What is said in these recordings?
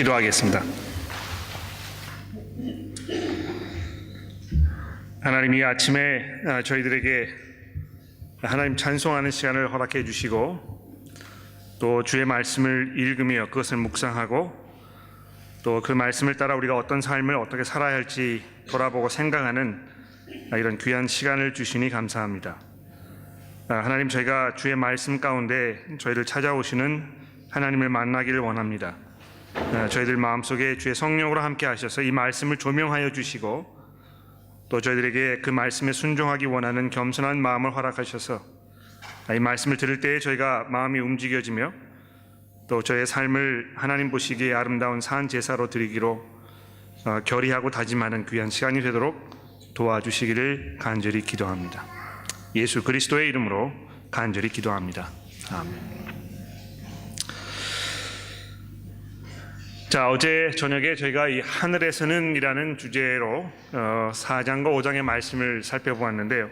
기도하겠습니다. 하나님, 이 아침에 저희들에게 하나님 찬송하는 시간을 허락해 주시고 또 주의 말씀을 읽으며 그것을 묵상하고 또 그 말씀을 따라 우리가 어떤 삶을 어떻게 살아야 할지 돌아보고 생각하는 이런 귀한 시간을 주시니 감사합니다. 하나님, 저희가 주의 말씀 가운데 저희를 찾아오시는 하나님을 만나기를 원합니다. 저희들 마음속에 주의 성령으로 함께 하셔서 이 말씀을 조명하여 주시고 또 저희들에게 그 말씀에 순종하기 원하는 겸손한 마음을 허락하셔서 이 말씀을 들을 때에 저희가 마음이 움직여지며 또 저의 삶을 하나님 보시기에 아름다운 산 제사로 드리기로 결의하고 다짐하는 귀한 시간이 되도록 도와주시기를 간절히 기도합니다. 예수 그리스도의 이름으로 간절히 기도합니다. 아멘. 자, 어제 저녁에 저희가 이 하늘에서는 이라는 주제로 4장과 5장의 말씀을 살펴보았는데요.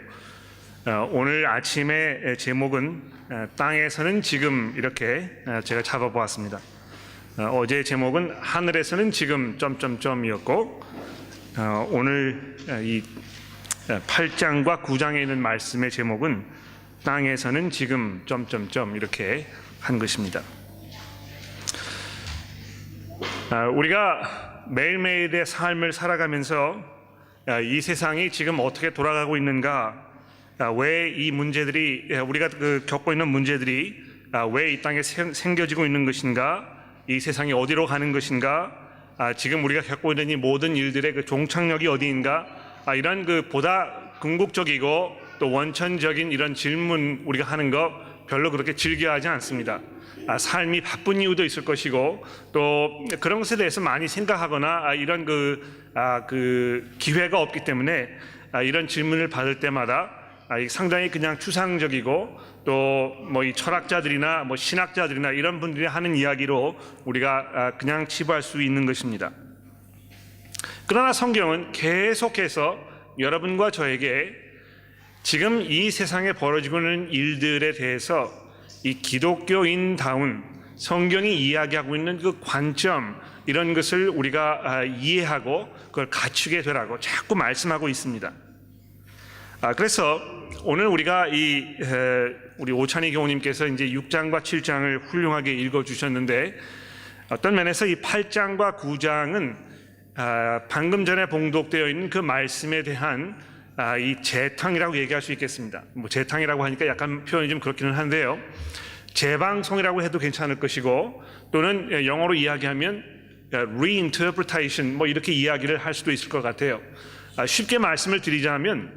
오늘 아침의 제목은 땅에서는 지금 이렇게 제가 잡아보았습니다. 어제 제목은 하늘에서는 지금 점점점이었고 오늘 이 8장과 9장에 있는 말씀의 제목은 땅에서는 지금 점점점 이렇게 한 것입니다. 우리가 매일매일의 삶을 살아가면서 이 세상이 지금 어떻게 돌아가고 있는가, 왜 이 문제들이 우리가 겪고 있는 문제들이 왜 이 땅에 생겨지고 있는 것인가, 이 세상이 어디로 가는 것인가, 지금 우리가 겪고 있는 이 모든 일들의 그 종착역이 어디인가, 이런 보다 궁극적이고 또 원천적인 이런 질문 우리가 하는 거 별로 그렇게 즐겨하지 않습니다. 삶이 바쁜 이유도 있을 것이고 또 그런 것에 대해서 많이 생각하거나 이런 그 기회가 없기 때문에 이런 질문을 받을 때마다 상당히 그냥 추상적이고 또 뭐 이 철학자들이나 뭐 신학자들이나 이런 분들이 하는 이야기로 우리가 그냥 치부할 수 있는 것입니다. 그러나 성경은 계속해서 여러분과 저에게 지금 이 세상에 벌어지고 있는 일들에 대해서 이 기독교인다운 성경이 이야기하고 있는 그 관점, 이런 것을 우리가 이해하고 그걸 갖추게 되라고 자꾸 말씀하고 있습니다. 그래서 오늘 우리가 우리 오찬희 교우님께서 이제 6장과 7장을 훌륭하게 읽어주셨는데 어떤 면에서 이 8장과 9장은 방금 전에 봉독되어 있는 그 말씀에 대한 이 재탕이라고 얘기할 수 있겠습니다. 뭐 재탕이라고 하니까 약간 표현이 좀 그렇기는 한데요, 재방송이라고 해도 괜찮을 것이고 또는 영어로 이야기하면 reinterpretation 뭐 이렇게 이야기를 할 수도 있을 것 같아요. 쉽게 말씀을 드리자면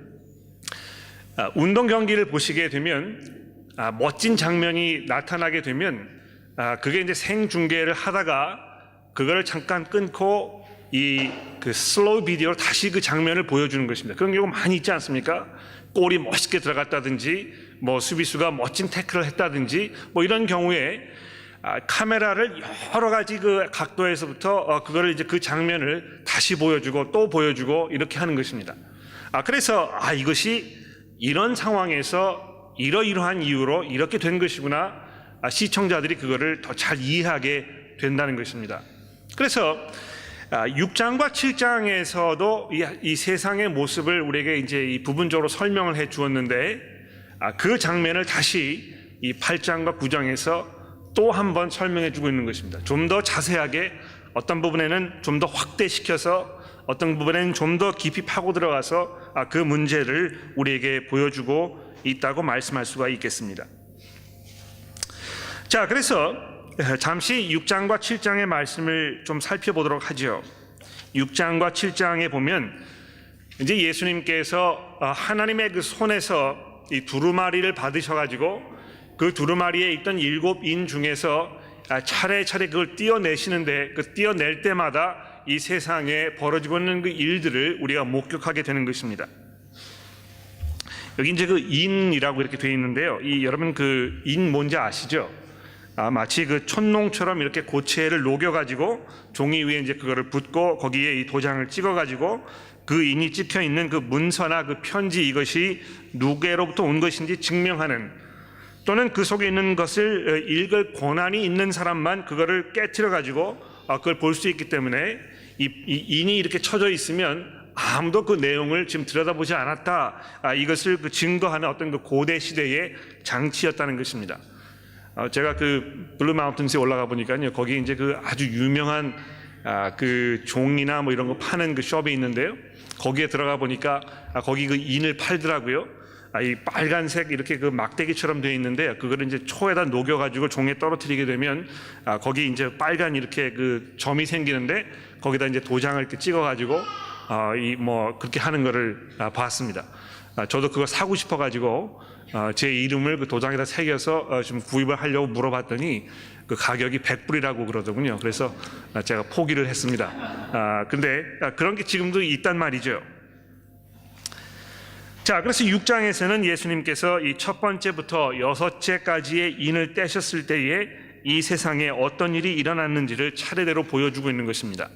운동 경기를 보시게 되면 멋진 장면이 나타나게 되면 그게 이제 생중계를 하다가 그거를 잠깐 끊고 그 슬로우 비디오로 다시 그 장면을 보여주는 것입니다. 그런 경우 많이 있지 않습니까? 골이 멋있게 들어갔다든지 뭐 수비수가 멋진 태클을 했다든지 뭐 이런 경우에 카메라를 여러 가지 그 각도에서부터 그거를 이제 그 장면을 다시 보여주고 또 보여주고 이렇게 하는 것입니다. 그래서 이것이 이런 상황에서 이러이러한 이유로 이렇게 된 것이구나, 시청자들이 그거를 더 잘 이해하게 된다는 것입니다. 그래서 6장과 7장에서도 이 세상의 모습을 우리에게 이제 이 부분적으로 설명을 해 주었는데 그 장면을 다시 이 8장과 9장에서 또 한 번 설명해 주고 있는 것입니다. 좀 더 자세하게, 어떤 부분에는 좀 더 확대시켜서, 어떤 부분에는 좀 더 깊이 파고 들어가서 그 문제를 우리에게 보여주고 있다고 말씀할 수가 있겠습니다. 자, 그래서 잠시 6장과 7장의 말씀을 좀 살펴보도록 하죠. 6장과 7장에 보면 이제 예수님께서 하나님의 그 손에서 이 두루마리를 받으셔가지고 그 두루마리에 있던 7인 중에서 차례차례 그걸 떼어내시는데 그 떼어낼 때마다 이 세상에 벌어지고 있는 그 일들을 우리가 목격하게 되는 것입니다. 여기 이제 그 인이라고 이렇게 되어 있는데요. 여러분 그 인 뭔지 아시죠? 마치 그 촛농처럼 이렇게 고체를 녹여가지고 종이 위에 이제 그거를 붓고 거기에 이 도장을 찍어가지고 그 인이 찍혀 있는 그 문서나 그 편지, 이것이 누구로부터 온 것인지 증명하는, 또는 그 속에 있는 것을 읽을 권한이 있는 사람만 그거를 깨트려 가지고 그걸 볼 수 있기 때문에 이 인이 이렇게 쳐져 있으면 아무도 그 내용을 지금 들여다보지 않았다. 이것을 그 증거하는 어떤 그 고대 시대의 장치였다는 것입니다. 제가 그 블루 마운틴스에 올라가 보니까요, 거기 이제 그 아주 유명한 그 종이나 뭐 이런 거 파는 그 숍이 있는데요, 거기에 들어가 보니까 거기 그 인을 팔더라고요. 이 빨간색 이렇게 그 막대기처럼 되어 있는데, 그거를 이제 초에다 녹여가지고 종에 떨어뜨리게 되면 거기 이제 빨간 이렇게 그 점이 생기는데, 거기다 이제 도장을 이렇게 찍어가지고 이 뭐 그렇게 하는 거를 봤습니다. 저도 그거 사고 싶어가지고 제 이름을 그 도장에다 새겨서 좀 구입을 하려고 물어봤더니 그 가격이 100불이라고 그러더군요. 그래서 제가 포기를 했습니다. 근데 그런 게 지금도 있단 말이죠. 자, 그래서 6장에서는 예수님께서 이 첫 번째부터 여섯째까지의 인을 떼셨을 때에 이 세상에 어떤 일이 일어났는지를 차례대로 보여주고 있는 것입니다.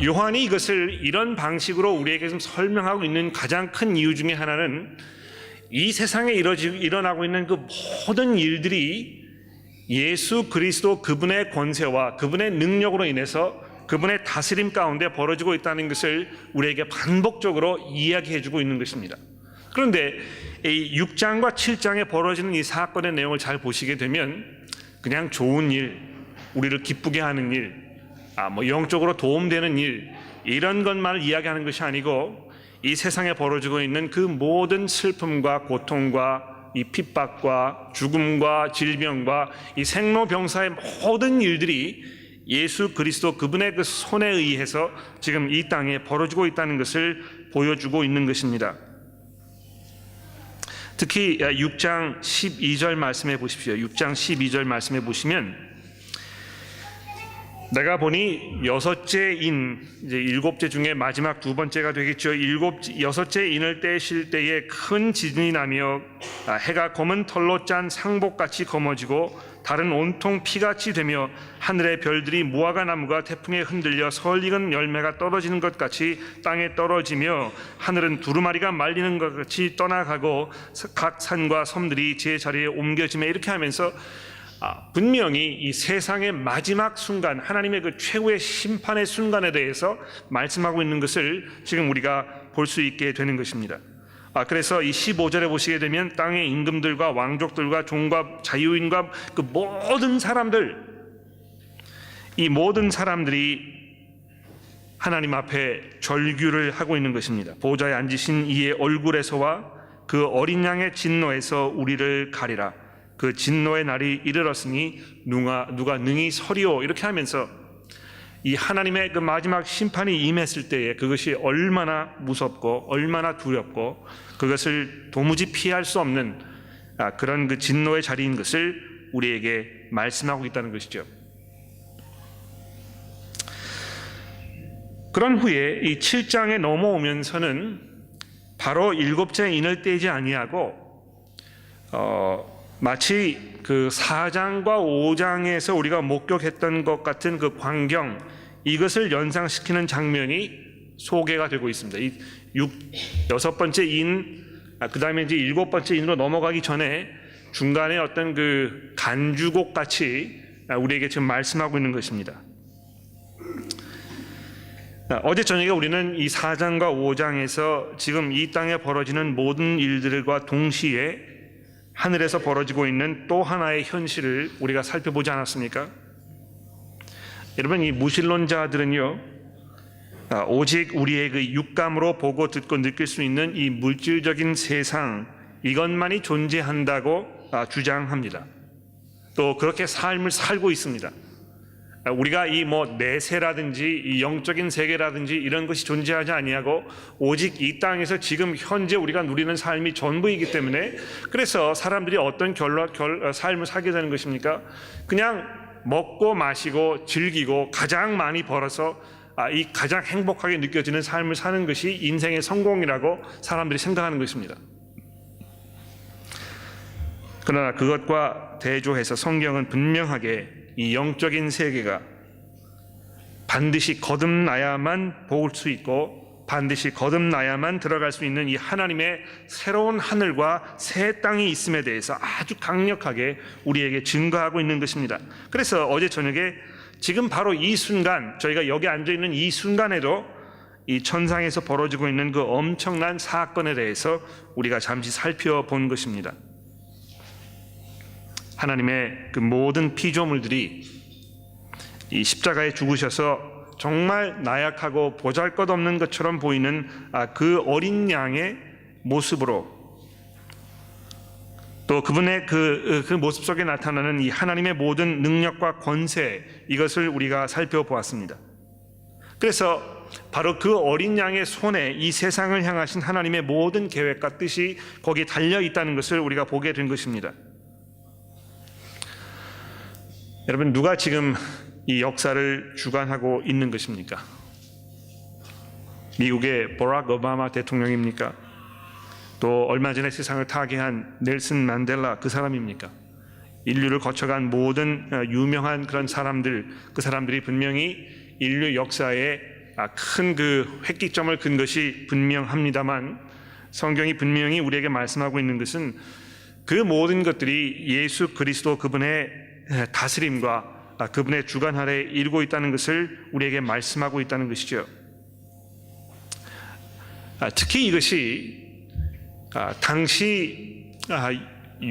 요한이 이것을 이런 방식으로 우리에게 좀 설명하고 있는 가장 큰 이유 중에 하나는, 이 세상에 일어나고 있는 그 모든 일들이 예수 그리스도 그분의 권세와 그분의 능력으로 인해서 그분의 다스림 가운데 벌어지고 있다는 것을 우리에게 반복적으로 이야기해주고 있는 것입니다. 그런데 이 6장과 7장에 벌어지는 이 사건의 내용을 잘 보시게 되면 그냥 좋은 일, 우리를 기쁘게 하는 일, 뭐 영적으로 도움되는 일, 이런 것만을 이야기하는 것이 아니고, 이 세상에 벌어지고 있는 그 모든 슬픔과 고통과 이 핍박과 죽음과 질병과 이 생로병사의 모든 일들이 예수 그리스도 그분의 그 손에 의해서 지금 이 땅에 벌어지고 있다는 것을 보여주고 있는 것입니다. 특히 6장 12절 말씀해 보십시오. 6장 12절 말씀해 보시면, 내가 보니 여섯째 인, 이제 일곱째 중에 마지막 두 번째가 되겠죠. 여섯째 인을 떼실 때에 큰 지진이 나며 해가 검은 털로 짠 상복같이 검어지고 달은 온통 피같이 되며 하늘의 별들이 무화과 나무가 태풍에 흔들려 설익은 열매가 떨어지는 것 같이 땅에 떨어지며 하늘은 두루마리가 말리는 것 같이 떠나가고 각 산과 섬들이 제 자리에 옮겨지며, 이렇게 하면서 분명히 이 세상의 마지막 순간, 하나님의 그 최후의 심판의 순간에 대해서 말씀하고 있는 것을 지금 우리가 볼 수 있게 되는 것입니다. 그래서 이 15절에 보시게 되면 땅의 임금들과 왕족들과 종과 자유인과 그 모든 사람들, 이 모든 사람들이 하나님 앞에 절규를 하고 있는 것입니다. 보좌에 앉으신 이의 얼굴에서와 그 어린 양의 진노에서 우리를 가리라. 그 진노의 날이 이르렀으니 누가 능히 서리오. 이렇게 하면서 이 하나님의 그 마지막 심판이 임했을 때에 그것이 얼마나 무섭고 얼마나 두렵고 그것을 도무지 피할 수 없는 그런 그 진노의 자리인 것을 우리에게 말씀하고 있다는 것이죠. 그런 후에 이 7장에 넘어오면서는 바로 일곱째 인을 떼지 아니하고 마치 그 4장과 5장에서 우리가 목격했던 것 같은 그 광경, 이것을 연상시키는 장면이 소개가 되고 있습니다. 이 여섯 번째 인, 그 다음에 이제 일곱 번째 인으로 넘어가기 전에 중간에 어떤 그 간주곡 같이 우리에게 지금 말씀하고 있는 것입니다. 어제 저녁에 우리는 이 4장과 5장에서 지금 이 땅에 벌어지는 모든 일들과 동시에 하늘에서 벌어지고 있는 또 하나의 현실을 우리가 살펴보지 않았습니까? 여러분, 이 무신론자들은요, 오직 우리의 그 육감으로 보고 듣고 느낄 수 있는 이 물질적인 세상, 이것만이 존재한다고 주장합니다. 또 그렇게 삶을 살고 있습니다. 우리가 이 뭐 내세라든지 이 영적인 세계라든지 이런 것이 존재하지 아니하고 오직 이 땅에서 지금 현재 우리가 누리는 삶이 전부이기 때문에, 그래서 사람들이 어떤 삶을 살게 되는 것입니까? 그냥 먹고 마시고 즐기고 가장 많이 벌어서 이 가장 행복하게 느껴지는 삶을 사는 것이 인생의 성공이라고 사람들이 생각하는 것입니다. 그러나 그것과 대조해서 성경은 분명하게 이 영적인 세계가 반드시 거듭나야만 볼 수 있고 반드시 거듭나야만 들어갈 수 있는 이 하나님의 새로운 하늘과 새 땅이 있음에 대해서 아주 강력하게 우리에게 증거하고 있는 것입니다. 그래서 어제 저녁에 지금 바로 이 순간, 저희가 여기 앉아 있는 이 순간에도 이 천상에서 벌어지고 있는 그 엄청난 사건에 대해서 우리가 잠시 살펴본 것입니다. 하나님의 그 모든 피조물들이 이 십자가에 죽으셔서 정말 나약하고 보잘것없는 것처럼 보이는 그 어린 양의 모습으로, 또 그분의 그 모습 속에 나타나는 이 하나님의 모든 능력과 권세, 이것을 우리가 살펴보았습니다. 그래서 바로 그 어린 양의 손에 이 세상을 향하신 하나님의 모든 계획과 뜻이 거기에 달려 있다는 것을 우리가 보게 된 것입니다. 여러분, 누가 지금 이 역사를 주관하고 있는 것입니까? 미국의 버락 오바마 대통령입니까? 또 얼마 전에 세상을 타개한 넬슨 만델라, 그 사람입니까? 인류를 거쳐간 모든 유명한 그런 사람들, 그 사람들이 분명히 인류 역사에 큰 그 획기점을 근 것이 분명합니다만, 성경이 분명히 우리에게 말씀하고 있는 것은 그 모든 것들이 예수 그리스도 그분의 다스림과 그분의 주관 아래에 이루고 있다는 것을 우리에게 말씀하고 있다는 것이죠. 특히 이것이 당시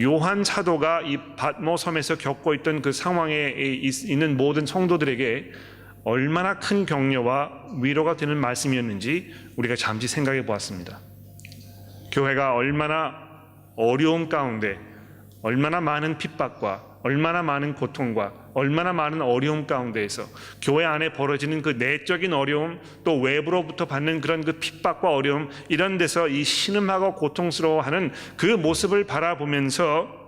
요한 사도가 이 밧모 섬에서 겪고 있던 그 상황에 있는 모든 성도들에게 얼마나 큰 격려와 위로가 되는 말씀이었는지 우리가 잠시 생각해 보았습니다. 교회가 얼마나 어려움 가운데, 얼마나 많은 핍박과 얼마나 많은 고통과 얼마나 많은 어려움 가운데에서 교회 안에 벌어지는 그 내적인 어려움, 또 외부로부터 받는 그런 그 핍박과 어려움, 이런 데서 이 신음하고 고통스러워하는 그 모습을 바라보면서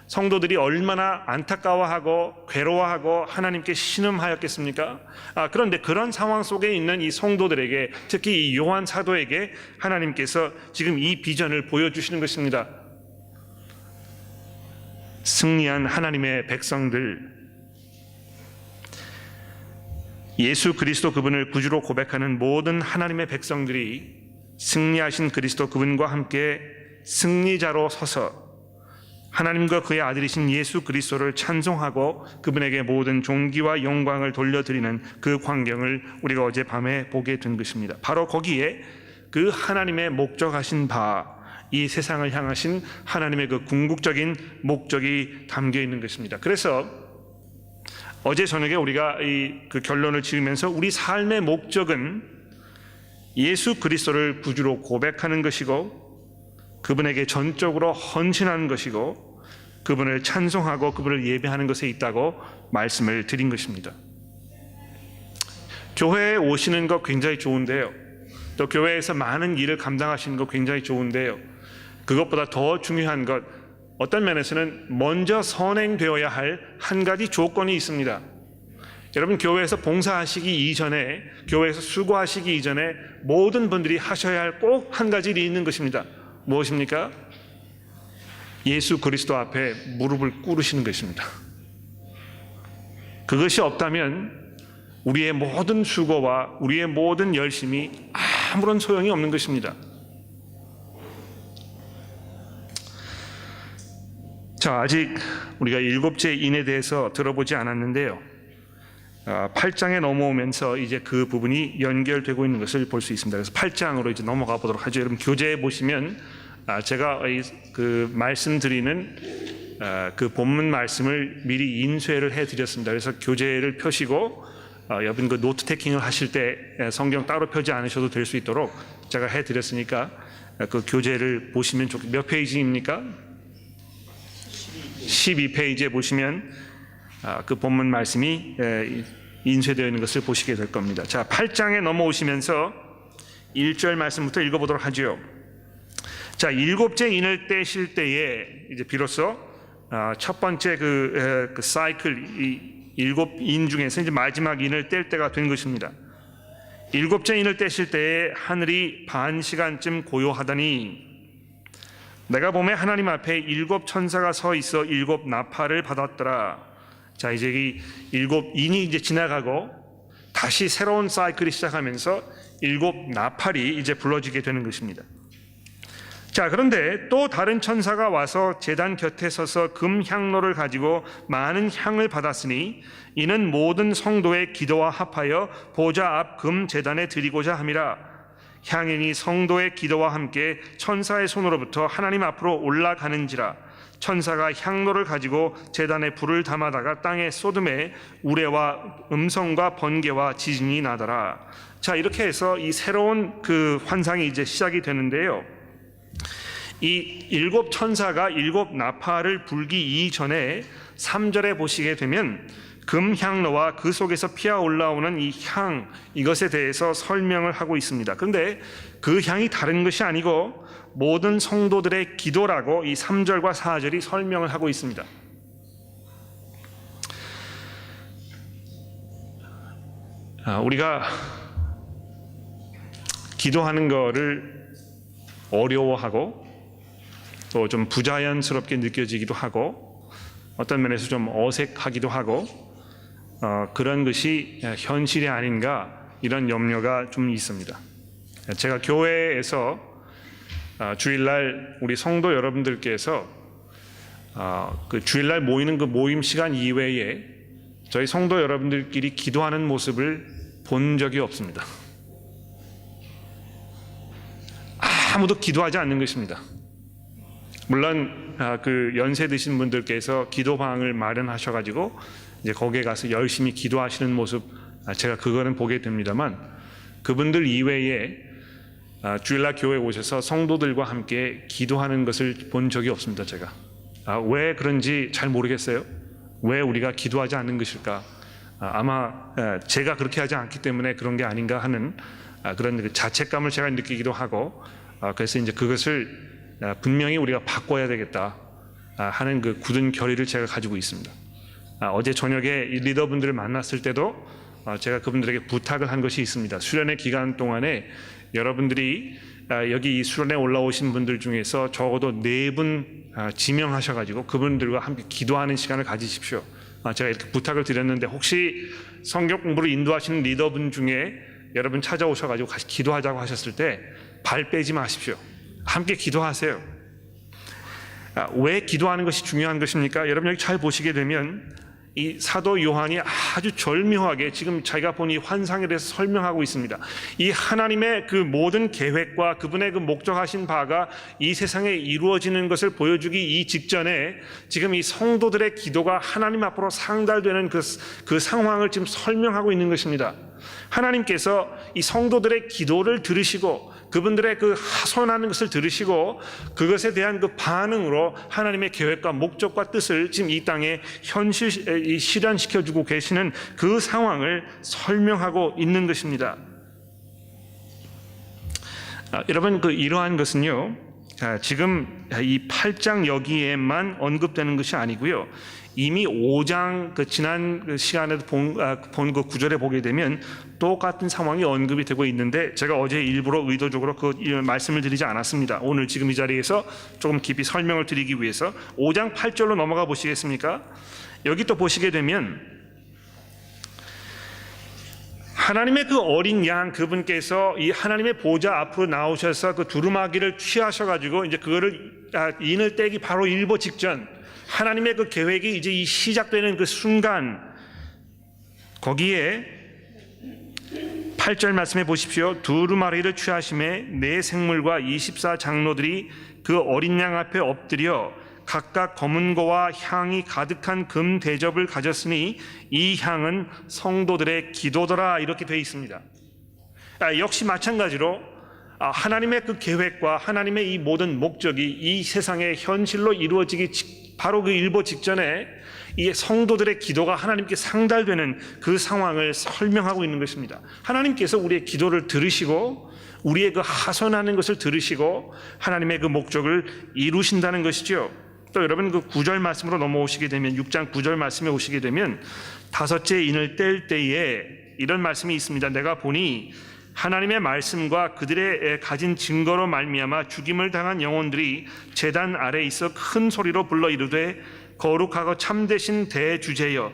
성도들이 얼마나 안타까워하고 괴로워하고 하나님께 신음하였겠습니까? 그런데 그런 상황 속에 있는 이 성도들에게, 특히 이 요한 사도에게 하나님께서 지금 이 비전을 보여주시는 것입니다. 승리한 하나님의 백성들, 예수 그리스도 그분을 구주로 고백하는 모든 하나님의 백성들이 승리하신 그리스도 그분과 함께 승리자로 서서 하나님과 그의 아들이신 예수 그리스도를 찬송하고 그분에게 모든 존귀와 영광을 돌려드리는 그 광경을 우리가 어젯밤에 보게 된 것입니다. 바로 거기에 그 하나님의 목적하신 바, 이 세상을 향하신 하나님의 그 궁극적인 목적이 담겨 있는 것입니다. 그래서 어제 저녁에 우리가 그 결론을 지으면서 우리 삶의 목적은 예수 그리스도를 구주로 고백하는 것이고, 그분에게 전적으로 헌신하는 것이고, 그분을 찬송하고 그분을 예배하는 것에 있다고 말씀을 드린 것입니다. 교회에 오시는 거 굉장히 좋은데요, 또 교회에서 많은 일을 감당하시는 거 굉장히 좋은데요, 그것보다 더 중요한 것, 어떤 면에서는 먼저 선행되어야 할 한 가지 조건이 있습니다. 여러분, 교회에서 봉사하시기 이전에, 교회에서 수고하시기 이전에 모든 분들이 하셔야 할 꼭 한 가지 일이 있는 것입니다. 무엇입니까? 예수 그리스도 앞에 무릎을 꿇으시는 것입니다. 그것이 없다면 우리의 모든 수고와 우리의 모든 열심이 아무런 소용이 없는 것입니다. 자, 아직 우리가 7째 인에 대해서 들어보지 않았는데요, 8장에 넘어오면서 이제 그 부분이 연결되고 있는 것을 볼 수 있습니다. 그래서 8장으로 이제 넘어가 보도록 하죠. 여러분, 교재에 보시면 제가 그 말씀드리는 그 본문 말씀을 미리 인쇄를 해드렸습니다. 그래서 교재를 펴시고 여러분 그 노트 테이킹을 하실 때 성경 따로 펴지 않으셔도 될 수 있도록 제가 해드렸으니까 그 교재를 보시면 몇 페이지입니까? 12페이지에 보시면 그 본문 말씀이 인쇄되어 있는 것을 보시게 될 겁니다. 자, 8장에 넘어오시면서 1절 말씀부터 읽어보도록 하죠. 자, 7째 인을 떼실 때에 이제 비로소 첫 번째 그 사이클, 이 7인 중에서 이제 마지막 인을 뗄 때가 된 것입니다. 7째 인을 떼실 때에 하늘이 반 시간쯤 고요하더니 내가 보매 하나님 앞에 7 천사가 서 있어 7 나팔을 받았더라. 자, 이제 이 7인이 이제 지나가고 다시 새로운 사이클이 시작하면서 7 나팔이 이제 불러지게 되는 것입니다. 자, 그런데 또 다른 천사가 와서 제단 곁에 서서 금 향로를 가지고 많은 향을 받았으니 이는 모든 성도의 기도와 합하여 보좌 앞 금 제단에 드리고자 함이라. 향인이 성도의 기도와 함께 천사의 손으로부터 하나님 앞으로 올라가는지라. 천사가 향로를 가지고 제단에 불을 담아다가 땅에 쏟음에 우레와 음성과 번개와 지진이 나더라. 자, 이렇게 해서 이 새로운 그 환상이 이제 시작이 되는데요. 이 일곱 천사가 일곱 나팔을 불기 이전에 3절에 보시게 되면 금향로와 그 속에서 피어 올라오는 이 향, 이것에 대해서 설명을 하고 있습니다. 그런데 그 향이 다른 것이 아니고 모든 성도들의 기도라고 이 3절과 4절이 설명을 하고 있습니다. 우리가 기도하는 거를 어려워하고 또 좀 부자연스럽게 느껴지기도 하고 어떤 면에서 좀 어색하기도 하고 그런 것이 현실이 아닌가, 이런 염려가 좀 있습니다. 제가 교회에서 주일날 우리 성도 여러분들께서 그 주일날 모이는 그 모임 시간 이외에 저희 성도 여러분들끼리 기도하는 모습을 본 적이 없습니다. 아무도 기도하지 않는 것입니다. 물론 그 연세 드신 분들께서 기도방을 마련하셔가지고 이제 거기에 가서 열심히 기도하시는 모습, 제가 그거는 보게 됩니다만, 그분들 이외에 주일날 교회에 오셔서 성도들과 함께 기도하는 것을 본 적이 없습니다. 제가 왜 그런지 잘 모르겠어요. 왜 우리가 기도하지 않는 것일까? 아마 제가 그렇게 하지 않기 때문에 그런 게 아닌가 하는 그런 자책감을 제가 느끼기도 하고, 그래서 이제 그것을 분명히 우리가 바꿔야 되겠다 하는 그 굳은 결의를 제가 가지고 있습니다. 어제 저녁에 리더분들을 만났을 때도 제가 그분들에게 부탁을 한 것이 있습니다. 수련회 기간 동안에 여러분들이 여기 이 수련회 올라오신 분들 중에서 적어도 4분 지명하셔가지고 그분들과 함께 기도하는 시간을 가지십시오. 제가 이렇게 부탁을 드렸는데, 혹시 성경 공부를 인도하시는 리더분 중에 여러분 찾아오셔가지고 같이 기도하자고 하셨을 때 발 빼지 마십시오. 함께 기도하세요. 왜 기도하는 것이 중요한 것입니까? 여러분 여기 잘 보시게 되면 이 사도 요한이 아주 절묘하게 지금 자기가 본 이 환상에 대해서 설명하고 있습니다. 이 하나님의 그 모든 계획과 그분의 그 목적하신 바가 이 세상에 이루어지는 것을 보여주기 이 직전에 지금 이 성도들의 기도가 하나님 앞으로 상달되는 그 상황을 지금 설명하고 있는 것입니다. 하나님께서 이 성도들의 기도를 들으시고 그분들의 그 하소연하는 것을 들으시고 그것에 대한 그 반응으로 하나님의 계획과 목적과 뜻을 지금 이 땅에 실현시켜주고 계시는 그 상황을 설명하고 있는 것입니다. 여러분, 이러한 것은요, 지금 이 8장 여기에만 언급되는 것이 아니고요, 이미 5장 지난 시간에도 본 그 구절에 보게 되면 똑같은 상황이 언급이 되고 있는데, 제가 어제 일부러 의도적으로 그 말씀을 드리지 않았습니다. 오늘 지금 이 자리에서 조금 깊이 설명을 드리기 위해서 5장 8절로 넘어가 보시겠습니까? 여기 또 보시게 되면 하나님의 그 어린 양, 그분께서 이 하나님의 보좌 앞으로 나오셔서 그 두루마기를 취하셔가지고 이제 그거를 인을 떼기 바로 일보 직전, 하나님의 그 계획이 이제 이 시작되는 그 순간, 거기에 8절 말씀해 보십시오. 두루마리를 취하심에 네 생물과 24장로들이 그 어린 양 앞에 엎드려 각각 검은 고와 향이 가득한 금 대접을 가졌으니 이 향은 성도들의 기도더라, 이렇게 되어 있습니다. 역시 마찬가지로 하나님의 그 계획과 하나님의 이 모든 목적이 이 세상의 현실로 이루어지기 바로 그 일보 직전에 이 성도들의 기도가 하나님께 상달되는 그 상황을 설명하고 있는 것입니다. 하나님께서 우리의 기도를 들으시고 우리의 그 하소연하는 것을 들으시고 하나님의 그 목적을 이루신다는 것이죠. 또 여러분 그 9절 말씀으로 넘어오시게 되면, 6장 9절 말씀에 오시게 되면 다섯째 인을 뗄 때에 이런 말씀이 있습니다. 내가 보니 하나님의 말씀과 그들의 가진 증거로 말미암아 죽임을 당한 영혼들이 제단 아래에 있어 큰 소리로 불러 이르되 거룩하고 참되신 대주제여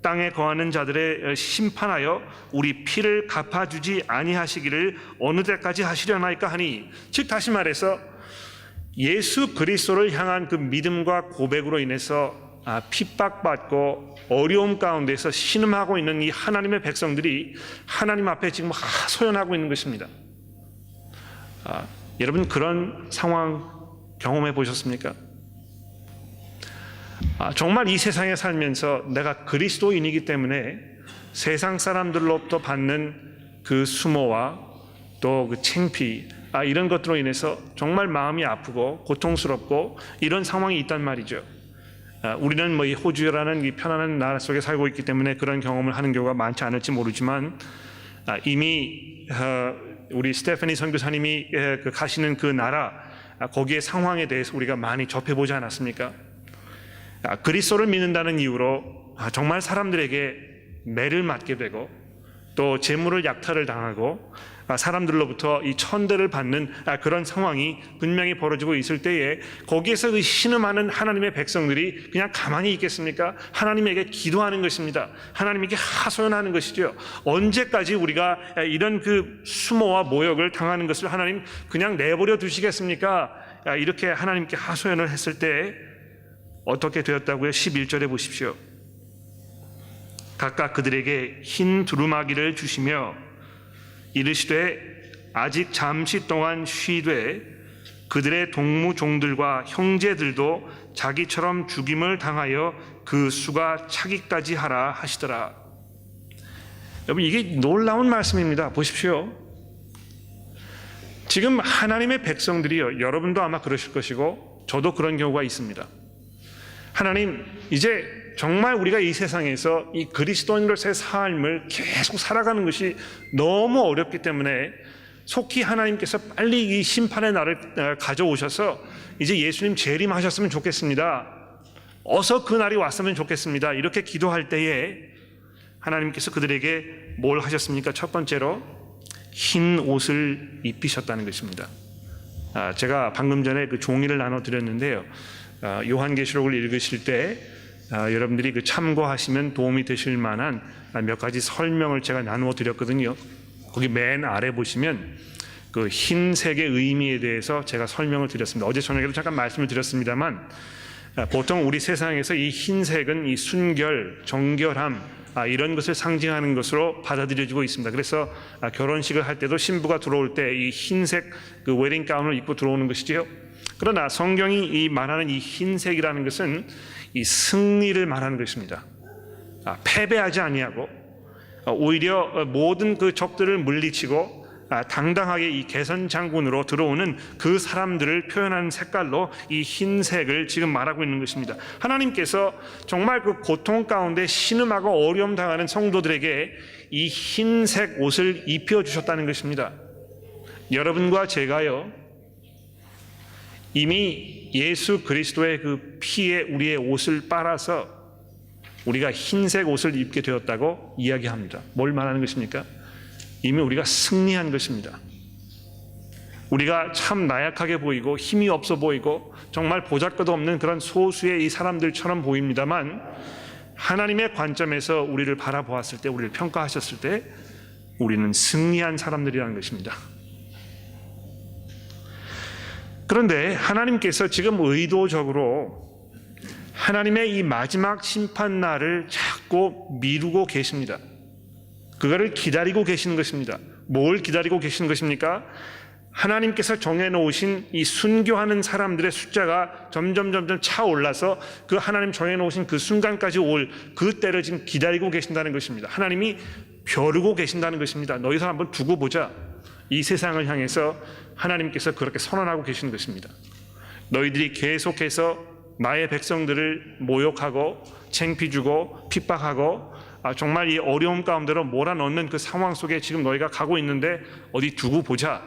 땅에 거하는 자들의 심판하여 우리 피를 갚아주지 아니하시기를 어느 때까지 하시려나이까 하니, 즉 다시 말해서 예수 그리스도를 향한 그 믿음과 고백으로 인해서 핍박받고 어려움 가운데서 신음하고 있는 이 하나님의 백성들이 하나님 앞에 지금 하소연하고 있는 것입니다. 여러분 그런 상황 경험해 보셨습니까? 정말 이 세상에 살면서 내가 그리스도인이기 때문에 세상 사람들로부터 받는 그 수모와 또 그 창피 이런 것들로 인해서 정말 마음이 아프고 고통스럽고 이런 상황이 있단 말이죠. 우리는 뭐 이 호주라는 이 편안한 나라 속에 살고 있기 때문에 그런 경험을 하는 경우가 많지 않을지 모르지만 이미 우리 스테파니 선교사님이 가시는 그 나라 거기의 상황에 대해서 우리가 많이 접해보지 않았습니까? 그리스도를 믿는다는 이유로 정말 사람들에게 매를 맞게 되고 또 재물을 약탈을 당하고 사람들로부터 이 천대를 받는 그런 상황이 분명히 벌어지고 있을 때에 거기에서 그 신음하는 하나님의 백성들이 그냥 가만히 있겠습니까? 하나님에게 기도하는 것입니다. 하나님에게 하소연하는 것이죠. 언제까지 우리가 이런 그 수모와 모욕을 당하는 것을 하나님 그냥 내버려 두시겠습니까? 이렇게 하나님께 하소연을 했을 때 어떻게 되었다고요? 11절에 보십시오. 각각 그들에게 흰 두루마기를 주시며 이르시되 아직 잠시 동안 쉬되 그들의 동무종들과 형제들도 자기처럼 죽임을 당하여 그 수가 차기까지 하라 하시더라. 여러분 이게 놀라운 말씀입니다. 보십시오. 지금 하나님의 백성들이요, 여러분도 아마 그러실 것이고 저도 그런 경우가 있습니다. 하나님 이제 정말 우리가 이 세상에서 이 그리스도인으로서의 삶을 계속 살아가는 것이 너무 어렵기 때문에 속히 하나님께서 빨리 이 심판의 날을 가져오셔서 이제 예수님 재림하셨으면 좋겠습니다. 어서 그 날이 왔으면 좋겠습니다. 이렇게 기도할 때에 하나님께서 그들에게 뭘 하셨습니까? 첫 번째로 흰 옷을 입히셨다는 것입니다. 제가 방금 전에 그 종이를 나눠드렸는데요. 요한계시록을 읽으실 때 여러분들이 그 참고하시면 도움이 되실 만한 몇 가지 설명을 제가 나누어 드렸거든요. 거기 맨 아래 보시면 그 흰색의 의미에 대해서 제가 설명을 드렸습니다. 어제 저녁에도 잠깐 말씀을 드렸습니다만 보통 우리 세상에서 이 흰색은 이 순결, 정결함 이런 것을 상징하는 것으로 받아들여지고 있습니다. 그래서 결혼식을 할 때도 신부가 들어올 때 이 흰색 그 웨딩 가운을 입고 들어오는 것이지요. 그러나 성경이 이 말하는 이 흰색이라는 것은 이 승리를 말하는 것입니다. 패배하지 아니하고 오히려 모든 그 적들을 물리치고 당당하게 이 개선 장군으로 들어오는 그 사람들을 표현하는 색깔로 이 흰색을 지금 말하고 있는 것입니다. 하나님께서 정말 그 고통 가운데 신음하고 어려움 당하는 성도들에게 이 흰색 옷을 입혀 주셨다는 것입니다. 여러분과 제가요 이미 예수 그리스도의 그 피에 우리의 옷을 빨아서 우리가 흰색 옷을 입게 되었다고 이야기합니다. 뭘 말하는 것입니까? 이미 우리가 승리한 것입니다. 우리가 참 나약하게 보이고 힘이 없어 보이고 정말 보잘것없는 그런 소수의 이 사람들처럼 보입니다만 하나님의 관점에서 우리를 바라보았을 때, 우리를 평가하셨을 때 우리는 승리한 사람들이라는 것입니다. 그런데 하나님께서 지금 의도적으로 하나님의 이 마지막 심판날을 자꾸 미루고 계십니다. 그거를 기다리고 계시는 것입니다. 뭘 기다리고 계시는 것입니까? 하나님께서 정해놓으신 이 순교하는 사람들의 숫자가 점점 차올라서 그 하나님 정해놓으신 그 순간까지 올 그 때를 지금 기다리고 계신다는 것입니다. 하나님이 벼르고 계신다는 것입니다. 너희들 한번 두고 보자. 이 세상을 향해서 하나님께서 그렇게 선언하고 계시는 것입니다. 너희들이 계속해서 나의 백성들을 모욕하고 창피주고 핍박하고 정말 이 어려움 가운데로 몰아넣는 그 상황 속에 지금 너희가 가고 있는데 어디 두고 보자.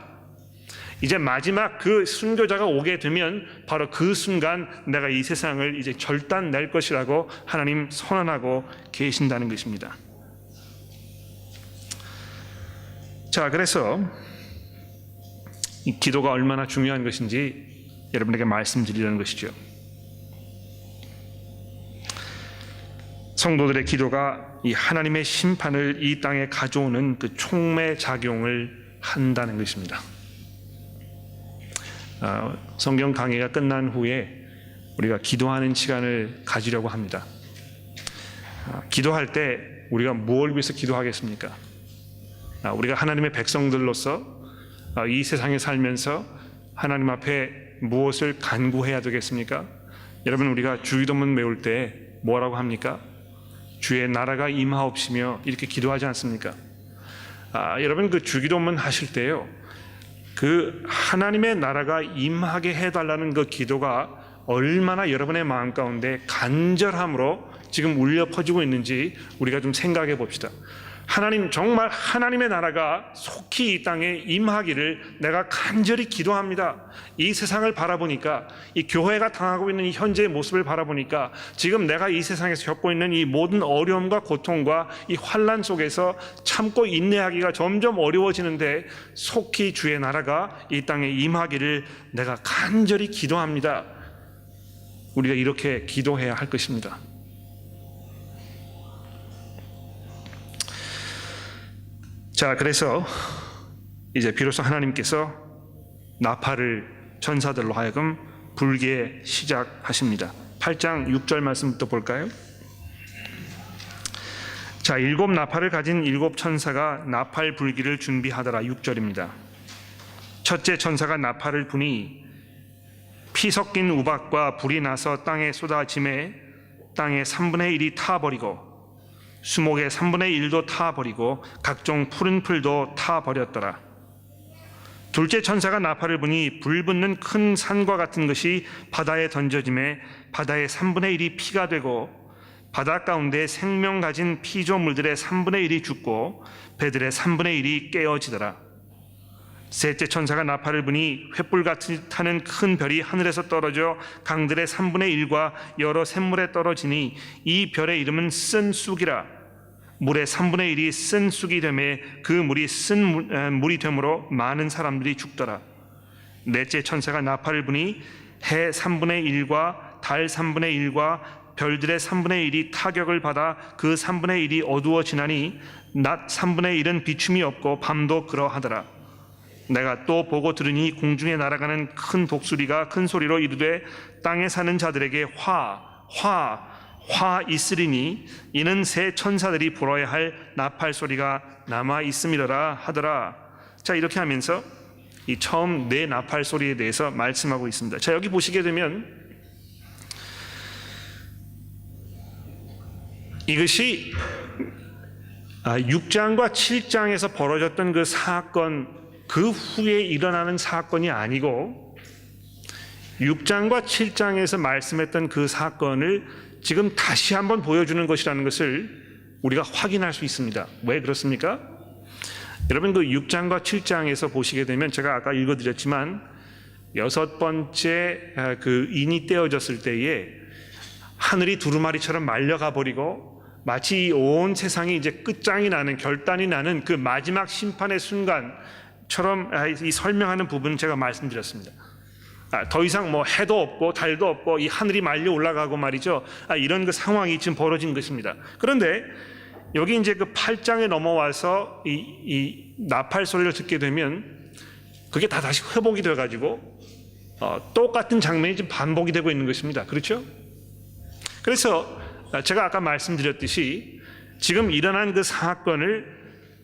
이제 마지막 그 순교자가 오게 되면 바로 그 순간 내가 이 세상을 이제 절단낼 것이라고 하나님 선언하고 계신다는 것입니다. 자, 그래서 이 기도가 얼마나 중요한 것인지 여러분에게 말씀드리려는 것이죠. 성도들의 기도가 이 하나님의 심판을 이 땅에 가져오는 그 촉매 작용을 한다는 것입니다. 성경 강의가 끝난 후에 우리가 기도하는 시간을 가지려고 합니다. 기도할 때 우리가 뭘 위해서 기도하겠습니까? 우리가 하나님의 백성들로서 이 세상에 살면서 하나님 앞에 무엇을 간구해야 되겠습니까? 여러분, 우리가 주기도문 외울 때 뭐라고 합니까? 주의 나라가 임하옵시며 이렇게 기도하지 않습니까? 여러분, 그 주기도문 하실 때요, 그 하나님의 나라가 임하게 해달라는 그 기도가 얼마나 여러분의 마음 가운데 간절함으로 지금 울려 퍼지고 있는지 우리가 좀 생각해 봅시다. 하나님, 정말 하나님의 나라가 속히 이 땅에 임하기를 내가 간절히 기도합니다. 이 세상을 바라보니까, 이 교회가 당하고 있는 이 현재의 모습을 바라보니까 지금 내가 이 세상에서 겪고 있는 이 모든 어려움과 고통과 이 환난 속에서 참고 인내하기가 점점 어려워지는데 속히 주의 나라가 이 땅에 임하기를 내가 간절히 기도합니다. 우리가 이렇게 기도해야 할 것입니다. 자, 그래서 이제 비로소 하나님께서 나팔을 천사들로 하여금 불게 시작하십니다. 8장 6절 말씀부터 볼까요? 자, 7 나팔을 가진 7 천사가 나팔 불기를 준비하더라. 6절입니다. 첫째 천사가 나팔을 부니 피 섞인 우박과 불이 나서 땅에 쏟아짐에 땅의 3분의 1이 타버리고 수목의 3분의 1도 타버리고 각종 푸른 풀도 타버렸더라. 둘째 천사가 나팔을 부니 불 붙는 큰 산과 같은 것이 바다에 던져짐에 바다의 3분의 1이 피가 되고 바다 가운데 생명 가진 피조물들의 3분의 1이 죽고 배들의 3분의 1이 깨어지더라. 셋째 천사가 나팔을 부니 횃불 같이 타는 큰 별이 하늘에서 떨어져 강들의 3분의 1과 여러 샘물에 떨어지니 이 별의 이름은 쓴 쑥이라. 물의 3분의 1이 쓴 쑥이 되매 그 물이 쓴 물이 되므로 많은 사람들이 죽더라. 넷째 천사가 나팔을 부니 해 3분의 1과 달 3분의 1과 별들의 3분의 1이 타격을 받아 그 3분의 1이 어두워지나니 낮 3분의 1은 비춤이 없고 밤도 그러하더라. 내가 또 보고 들으니 공중에 날아가는 큰 독수리가 큰 소리로 이르되 땅에 사는 자들에게 화 있으리니 이는 새 천사들이 불어야 할 나팔 소리가 남아 있음이더라 하더라. 자, 이렇게 하면서 이 처음 네 나팔 소리에 대해서 말씀하고 있습니다. 자, 여기 보시게 되면 이것이 6장과 7장에서 벌어졌던 그 사건, 그 후에 일어나는 사건이 아니고 6장과 7장에서 말씀했던 그 사건을 지금 다시 한번 보여주는 것이라는 것을 우리가 확인할 수 있습니다. 왜 그렇습니까? 여러분, 그 6장과 7장에서 보시게 되면 제가 아까 읽어드렸지만 6번째 그 인이 떼어졌을 때에 하늘이 두루마리처럼 말려가 버리고 마치 온 세상이 이제 끝장이 나는, 결단이 나는 그 마지막 심판의 순간처럼 이 설명하는 부분은 제가 말씀드렸습니다. 더 이상 뭐 해도 없고 달도 없고 이 하늘이 말려 올라가고 말이죠. 이런 그 상황이 지금 벌어진 것입니다. 그런데 여기 이제 그 8장에 넘어와서 이 나팔 소리를 듣게 되면 그게 다 다시 회복이 돼가지고 똑같은 장면이 지금 반복이 되고 있는 것입니다. 그렇죠? 그래서 제가 아까 말씀드렸듯이 지금 일어난 그 사건을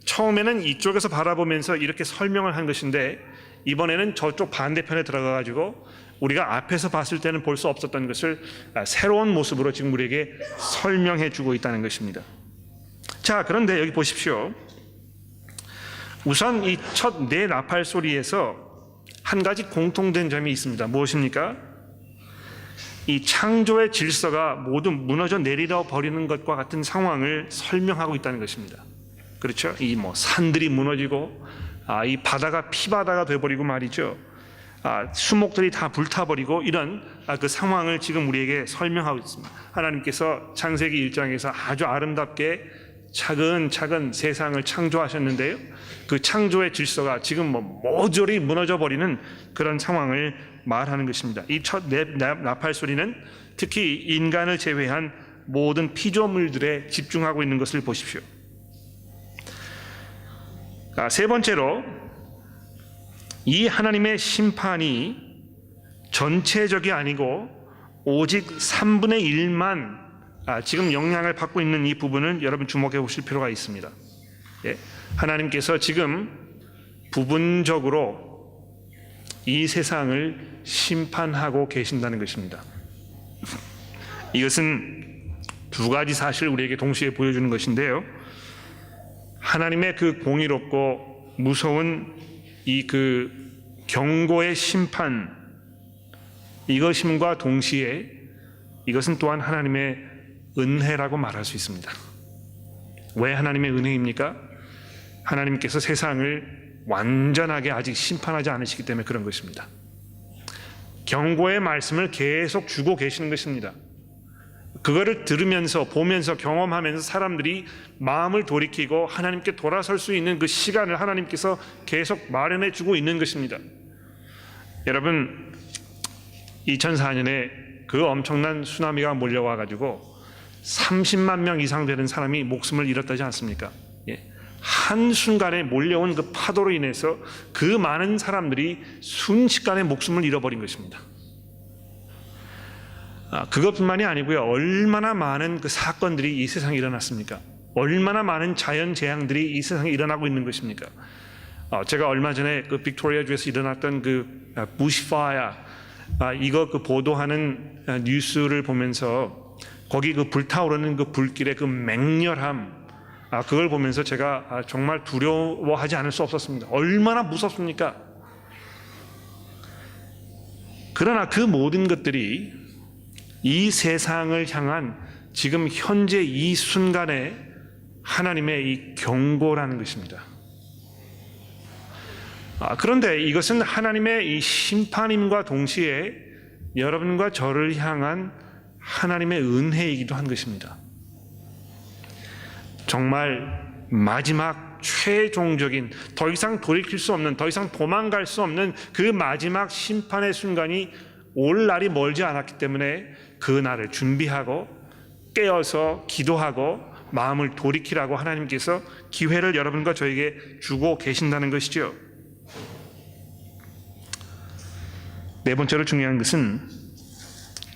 처음에는 이쪽에서 바라보면서 이렇게 설명을 한 것인데 이번에는 저쪽 반대편에 들어가가지고 우리가 앞에서 봤을 때는 볼 수 없었던 것을 새로운 모습으로 지금 우리에게 설명해 주고 있다는 것입니다. 자, 그런데 여기 보십시오. 우선 이 첫 네 나팔 소리에서 한 가지 공통된 점이 있습니다. 무엇입니까? 이 창조의 질서가 모두 무너져 내리려 버리는 것과 같은 상황을 설명하고 있다는 것입니다. 그렇죠? 이 뭐 산들이 무너지고 이 바다가 피바다가 돼버리고 말이죠. 수목들이 다 불타버리고 이런 그 상황을 지금 우리에게 설명하고 있습니다. 하나님께서 창세기 1장에서 아주 아름답게 차근차근 세상을 창조하셨는데요. 그 창조의 질서가 지금 뭐 모조리 무너져 버리는 그런 상황을 말하는 것입니다. 이 첫 나팔 소리는 특히 인간을 제외한 모든 피조물들에 집중하고 있는 것을 보십시오. 세 번째로 이 하나님의 심판이 전체적이 아니고 오직 3분의 1만 지금 영향을 받고 있는 이 부분을 여러분 주목해 보실 필요가 있습니다. 예. 하나님께서 지금 부분적으로 이 세상을 심판하고 계신다는 것입니다. 이것은 두 가지 사실을 우리에게 동시에 보여주는 것인데요. 하나님의 그 공의롭고 무서운 이 그 경고의 심판, 이것임과 동시에 이것은 또한 하나님의 은혜라고 말할 수 있습니다. 왜 하나님의 은혜입니까? 하나님께서 세상을 완전하게 아직 심판하지 않으시기 때문에 그런 것입니다. 경고의 말씀을 계속 주고 계시는 것입니다. 그거를 들으면서 보면서 경험하면서 사람들이 마음을 돌이키고 하나님께 돌아설 수 있는 그 시간을 하나님께서 계속 마련해 주고 있는 것입니다. 여러분, 2004년에 그 엄청난 쓰나미가 몰려와 가지고 30만 명 이상 되는 사람이 목숨을 잃었다지 않습니까? 예. 한순간에 몰려온 그 파도로 인해서 그 많은 사람들이 순식간에 목숨을 잃어버린 것입니다. 그것뿐만이 아니고요. 얼마나 많은 그 사건들이 이 세상에 일어났습니까? 얼마나 많은 자연 재앙들이 이 세상에 일어나고 있는 것입니까? 제가 얼마 전에 그 빅토리아주에서 일어났던 그 부시파이어, 이거 그 보도하는 뉴스를 보면서 거기 그 불타오르는 그 불길의 그 맹렬함, 그걸 보면서 제가 정말 두려워하지 않을 수 없었습니다. 얼마나 무섭습니까? 그러나 그 모든 것들이 이 세상을 향한 지금 현재 이 순간에 하나님의 이 경고라는 것입니다. 그런데 이것은 하나님의 이 심판임과 동시에 여러분과 저를 향한 하나님의 은혜이기도 한 것입니다. 정말 마지막 최종적인, 더 이상 돌이킬 수 없는, 더 이상 도망갈 수 없는 그 마지막 심판의 순간이 올 날이 멀지 않았기 때문에 그 날을 준비하고 깨어서 기도하고 마음을 돌이키라고 하나님께서 기회를 여러분과 저에게 주고 계신다는 것이죠. 네 번째로 중요한 것은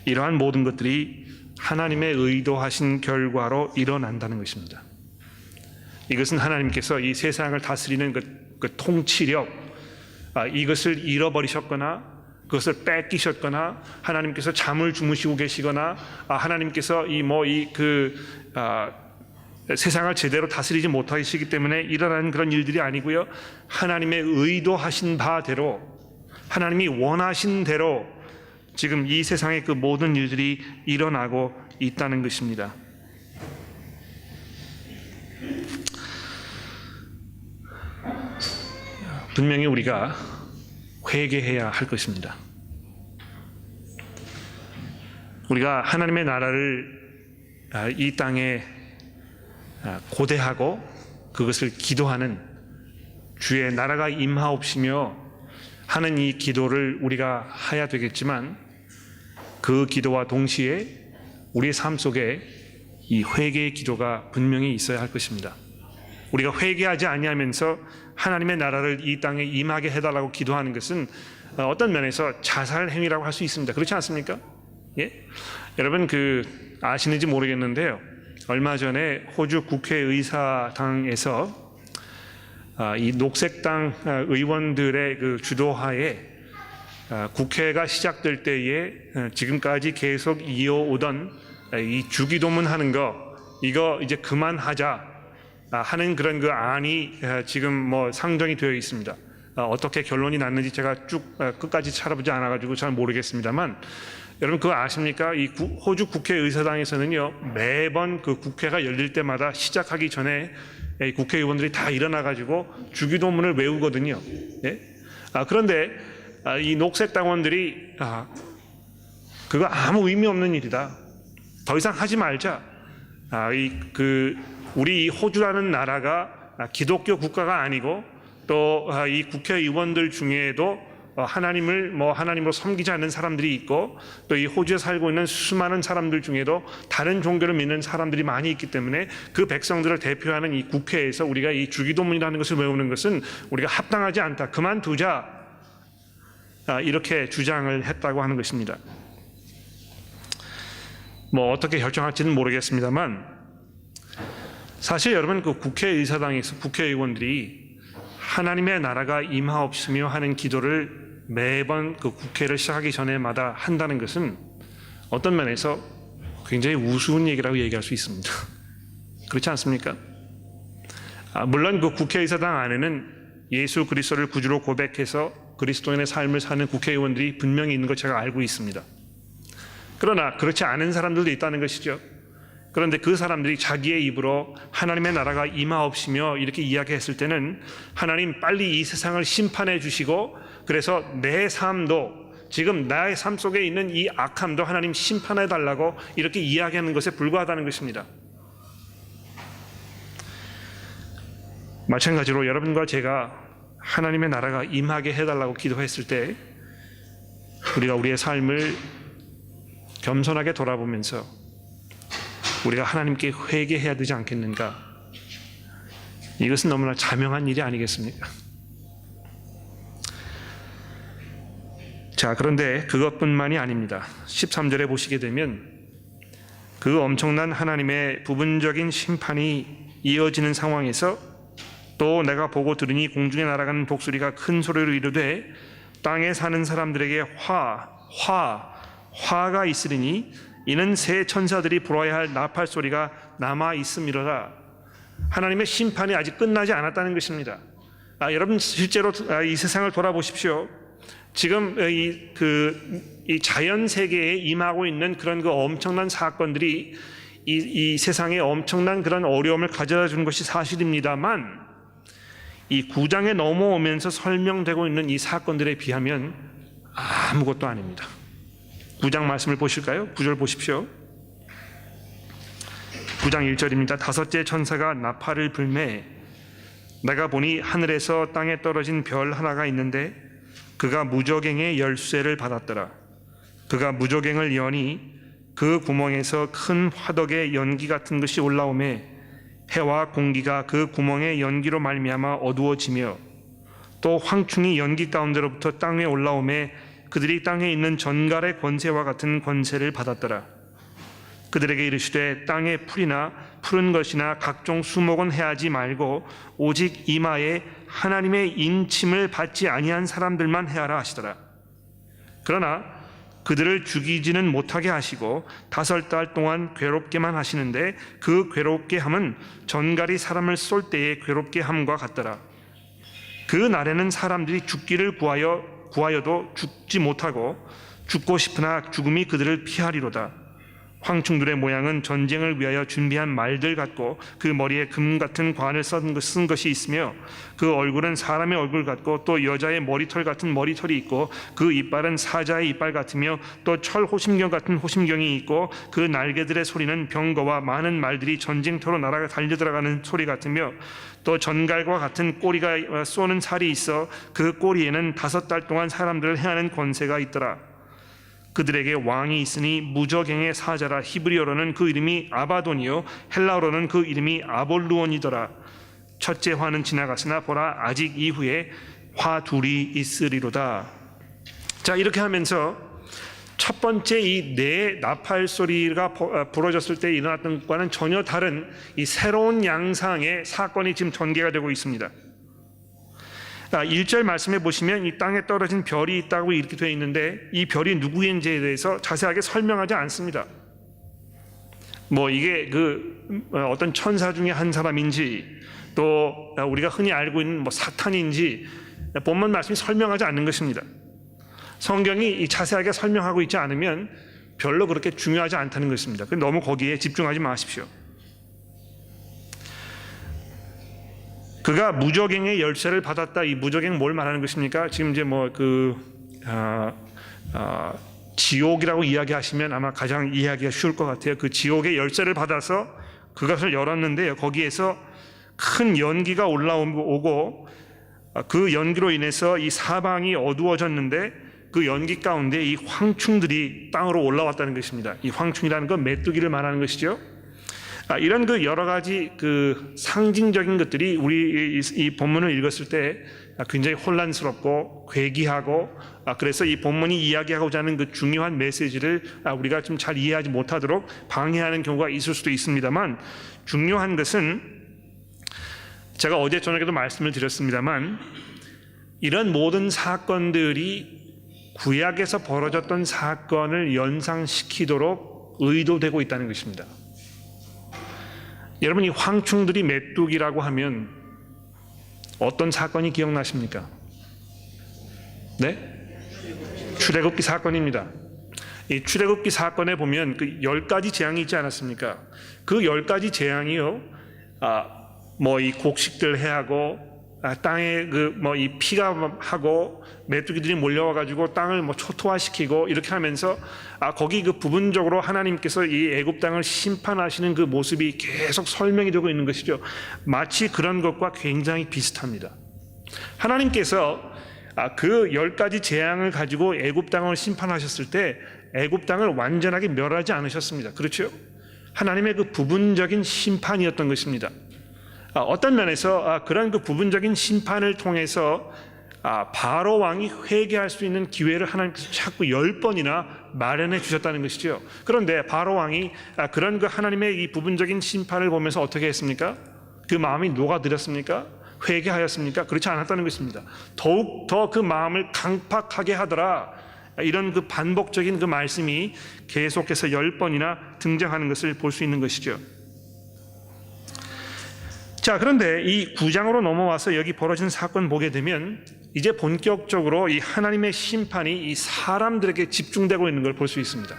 이러한 모든 것들이 하나님의 의도하신 결과로 일어난다는 것입니다. 이것은 하나님께서 이 세상을 다스리는 그 통치력, 이것을 잃어버리셨거나 그것을 뺏기셨거나 하나님께서 잠을 주무시고 계시거나 하나님께서 세상을 제대로 다스리지 못하시기 때문에 일어나는 그런 일들이 아니고요. 하나님의 의도하신 바대로, 하나님이 원하신 대로 지금 이 세상의 그 모든 일들이 일어나고 있다는 것입니다. 분명히 우리가 회개해야 할 것입니다. 우리가 하나님의 나라를 이 땅에 고대하고 그것을 기도하는, 주의 나라가 임하옵시며 하는 이 기도를 우리가 해야 되겠지만, 그 기도와 동시에 우리의 삶 속에 이 회개의 기도가 분명히 있어야 할 것입니다. 우리가 회개하지 아니하면서 하나님의 나라를 이 땅에 임하게 해달라고 기도하는 것은 어떤 면에서 자살 행위라고 할 수 있습니다. 그렇지 않습니까? 예? 여러분 아시는지 모르겠는데요. 얼마 전에 호주 국회의사당에서 이 녹색당 의원들의 그 주도하에 국회가 시작될 때에 지금까지 계속 이어오던 이 주기도문 하는 거, 이거 이제 그만하자 하는 그런 그 안이 지금 상정이 되어 있습니다. 어떻게 결론이 났는지 제가 쭉 끝까지 찾아보지 않아가지고 잘 모르겠습니다만, 여러분 그거 아십니까? 이 호주 국회의사당에서는요, 매번 그 국회가 열릴 때마다 시작하기 전에 국회의원들이 다 일어나가지고 주기도문을 외우거든요. 예? 그런데 이 녹색당원들이 그거 아무 의미 없는 일이다, 더 이상 하지 말자, 우리 이 호주라는 나라가 기독교 국가가 아니고 또 이 국회의원들 중에도 하나님으로 섬기지 않는 사람들이 있고, 또 이 호주에 살고 있는 수많은 사람들 중에도 다른 종교를 믿는 사람들이 많이 있기 때문에 그 백성들을 대표하는 이 국회에서 우리가 이 주기도문이라는 것을 외우는 것은 우리가 합당하지 않다, 그만두자, 이렇게 주장을 했다고 하는 것입니다. 뭐 어떻게 결정할지는 모르겠습니다만 사실 여러분 그 국회의사당에서 국회의원들이 하나님의 나라가 임하옵시며 하는 기도를 매번 그 국회를 시작하기 전에마다 한다는 것은 어떤 면에서 굉장히 우스운 얘기라고 얘기할 수 있습니다. 그렇지 않습니까? 물론 그 국회의사당 안에는 예수 그리스도를 구주로 고백해서 그리스도인의 삶을 사는 국회의원들이 분명히 있는 것 제가 알고 있습니다. 그러나 그렇지 않은 사람들도 있다는 것이죠. 그런데 그 사람들이 자기의 입으로 하나님의 나라가 임하옵시며 이렇게 이야기했을 때는 하나님 빨리 이 세상을 심판해 주시고 그래서 내 삶도 지금 나의 삶 속에 있는 이 악함도 하나님 심판해 달라고 이렇게 이야기하는 것에 불과하다는 것입니다. 마찬가지로 여러분과 제가 하나님의 나라가 임하게 해달라고 기도했을 때 우리가 우리의 삶을 겸손하게 돌아보면서 우리가 하나님께 회개해야 되지 않겠는가? 이것은 너무나 자명한 일이 아니겠습니까? 자, 그런데 그것뿐만이 아닙니다. 13절에 보시게 되면 그 엄청난 하나님의 부분적인 심판이 이어지는 상황에서 또 내가 보고 들으니 공중에 날아가는 독수리가 큰 소리로 이르되 땅에 사는 사람들에게 화가 있으리니 이는 새 천사들이 불어야 할 나팔 소리가 남아 있음이로라. 하나님의 심판이 아직 끝나지 않았다는 것입니다. 여러분 실제로 이 세상을 돌아보십시오. 지금 이 자연 세계에 임하고 있는 그런 그 엄청난 사건들이 이 세상에 엄청난 그런 어려움을 가져다 주는 것이 사실입니다만 이 9장에 넘어오면서 설명되고 있는 이 사건들에 비하면 아무것도 아닙니다. 9장 말씀을 보실까요? 9절 보십시오. 9장 1절입니다. 다섯째 천사가 나팔을 불매 내가 보니 하늘에서 땅에 떨어진 별 하나가 있는데 그가 무저갱의 열쇠를 받았더라. 그가 무저갱을 여니 그 구멍에서 큰 화덕의 연기 같은 것이 올라오매 해와 공기가 그 구멍의 연기로 말미암아 어두워지며 또 황충이 연기 가운데로부터 땅에 올라오매 그들이 땅에 있는 전갈의 권세와 같은 권세를 받았더라. 그들에게 이르시되 땅의 풀이나 푸른 것이나 각종 수목은 해하지 말고 오직 이마에 하나님의 인침을 받지 아니한 사람들만 해하라 하시더라. 그러나 그들을 죽이지는 못하게 하시고 5달 동안 괴롭게만 하시는데 그 괴롭게 함은 전갈이 사람을 쏠 때의 괴롭게 함과 같더라. 그 날에는 사람들이 죽기를 구하여도 죽지 못하고 죽고 싶으나 죽음이 그들을 피하리로다. 황충들의 모양은 전쟁을 위하여 준비한 말들 같고 그 머리에 금 같은 관을 쓴 것이 있으며 그 얼굴은 사람의 얼굴 같고 또 여자의 머리털 같은 머리털이 있고 그 이빨은 사자의 이빨 같으며 또 철 호심경 같은 호심경이 있고 그 날개들의 소리는 병거와 많은 말들이 전쟁터로 날아가 달려들어가는 소리 같으며 또 전갈과 같은 꼬리가 쏘는 살이 있어 그 꼬리에는 5달 동안 사람들을 해하는 권세가 있더라. 그들에게 왕이 있으니 무저갱의 사자라. 히브리어로는 그 이름이 아바돈이요 헬라어로는 그 이름이 아볼루온이더라. 첫째 화는 지나갔으나 보라 아직 이후에 화 둘이 있으리로다. 자, 이렇게 하면서 첫 번째 이 네 나팔 소리가 부러졌을 때 일어났던 것과는 전혀 다른 이 새로운 양상의 사건이 지금 전개가 되고 있습니다. 1절 말씀해 보시면 이 땅에 떨어진 별이 있다고 이렇게 되어 있는데 이 별이 누구인지에 대해서 자세하게 설명하지 않습니다. 뭐 이게 어떤 천사 중에 한 사람인지 또 우리가 흔히 알고 있는 뭐 사탄인지 본문 말씀이 설명하지 않는 것입니다. 성경이 자세하게 설명하고 있지 않으면 별로 그렇게 중요하지 않다는 것입니다. 너무 거기에 집중하지 마십시오. 그가 무저갱의 열쇠를 받았다. 이 무저갱 뭘 말하는 것입니까? 지금 이제 지옥이라고 이야기하시면 아마 가장 이해하기가 쉬울 것 같아요. 그 지옥의 열쇠를 받아서 그것을 열었는데요. 거기에서 큰 연기가 올라오고 그 연기로 인해서 이 사방이 어두워졌는데 그 연기 가운데 이 황충들이 땅으로 올라왔다는 것입니다. 이 황충이라는 건 메뚜기를 말하는 것이죠. 이런 여러 가지 상징적인 것들이 우리 이 본문을 읽었을 때 굉장히 혼란스럽고 괴기하고 그래서 이 본문이 이야기하고자 하는 그 중요한 메시지를 우리가 좀 잘 이해하지 못하도록 방해하는 경우가 있을 수도 있습니다만, 중요한 것은 제가 어제 저녁에도 말씀을 드렸습니다만, 이런 모든 사건들이 구약에서 벌어졌던 사건을 연상시키도록 의도되고 있다는 것입니다. 여러분, 이 황충들이 메뚜기라고 하면 어떤 사건이 기억나십니까? 네? 출애굽기 사건입니다. 이 출애굽기 사건에 보면 그 10가지 재앙이 있지 않았습니까? 그 10가지 재앙이요, 뭐 이 곡식들 해하고 땅에 이 피가 하고 메뚜기들이 몰려와 가지고 땅을 뭐 초토화시키고 이렇게 하면서 거기 그 부분적으로 하나님께서 이 애굽 땅을 심판하시는 그 모습이 계속 설명이 되고 있는 것이죠. 마치 그런 것과 굉장히 비슷합니다. 하나님께서 그 10가지 재앙을 가지고 애굽 땅을 심판하셨을 때 애굽 땅을 완전하게 멸하지 않으셨습니다. 그렇죠? 하나님의 그 부분적인 심판이었던 것입니다. 어떤 면에서 그런 그 부분적인 심판을 통해서 바로 왕이 회개할 수 있는 기회를 하나님께서 자꾸 10번이나 마련해 주셨다는 것이죠. 그런데 바로 왕이 그런 그 하나님의 이 부분적인 심판을 보면서 어떻게 했습니까? 그 마음이 녹아들었습니까? 회개하였습니까? 그렇지 않았다는 것입니다. 더욱 더 그 마음을 강팍하게 하더라. 이런 그 반복적인 그 말씀이 계속해서 10번이나 등장하는 것을 볼 수 있는 것이죠. 자, 그런데 이 9장으로 넘어와서 여기 벌어진 사건 보게 되면 이제 본격적으로 이 하나님의 심판이 이 사람들에게 집중되고 있는 걸 볼 수 있습니다.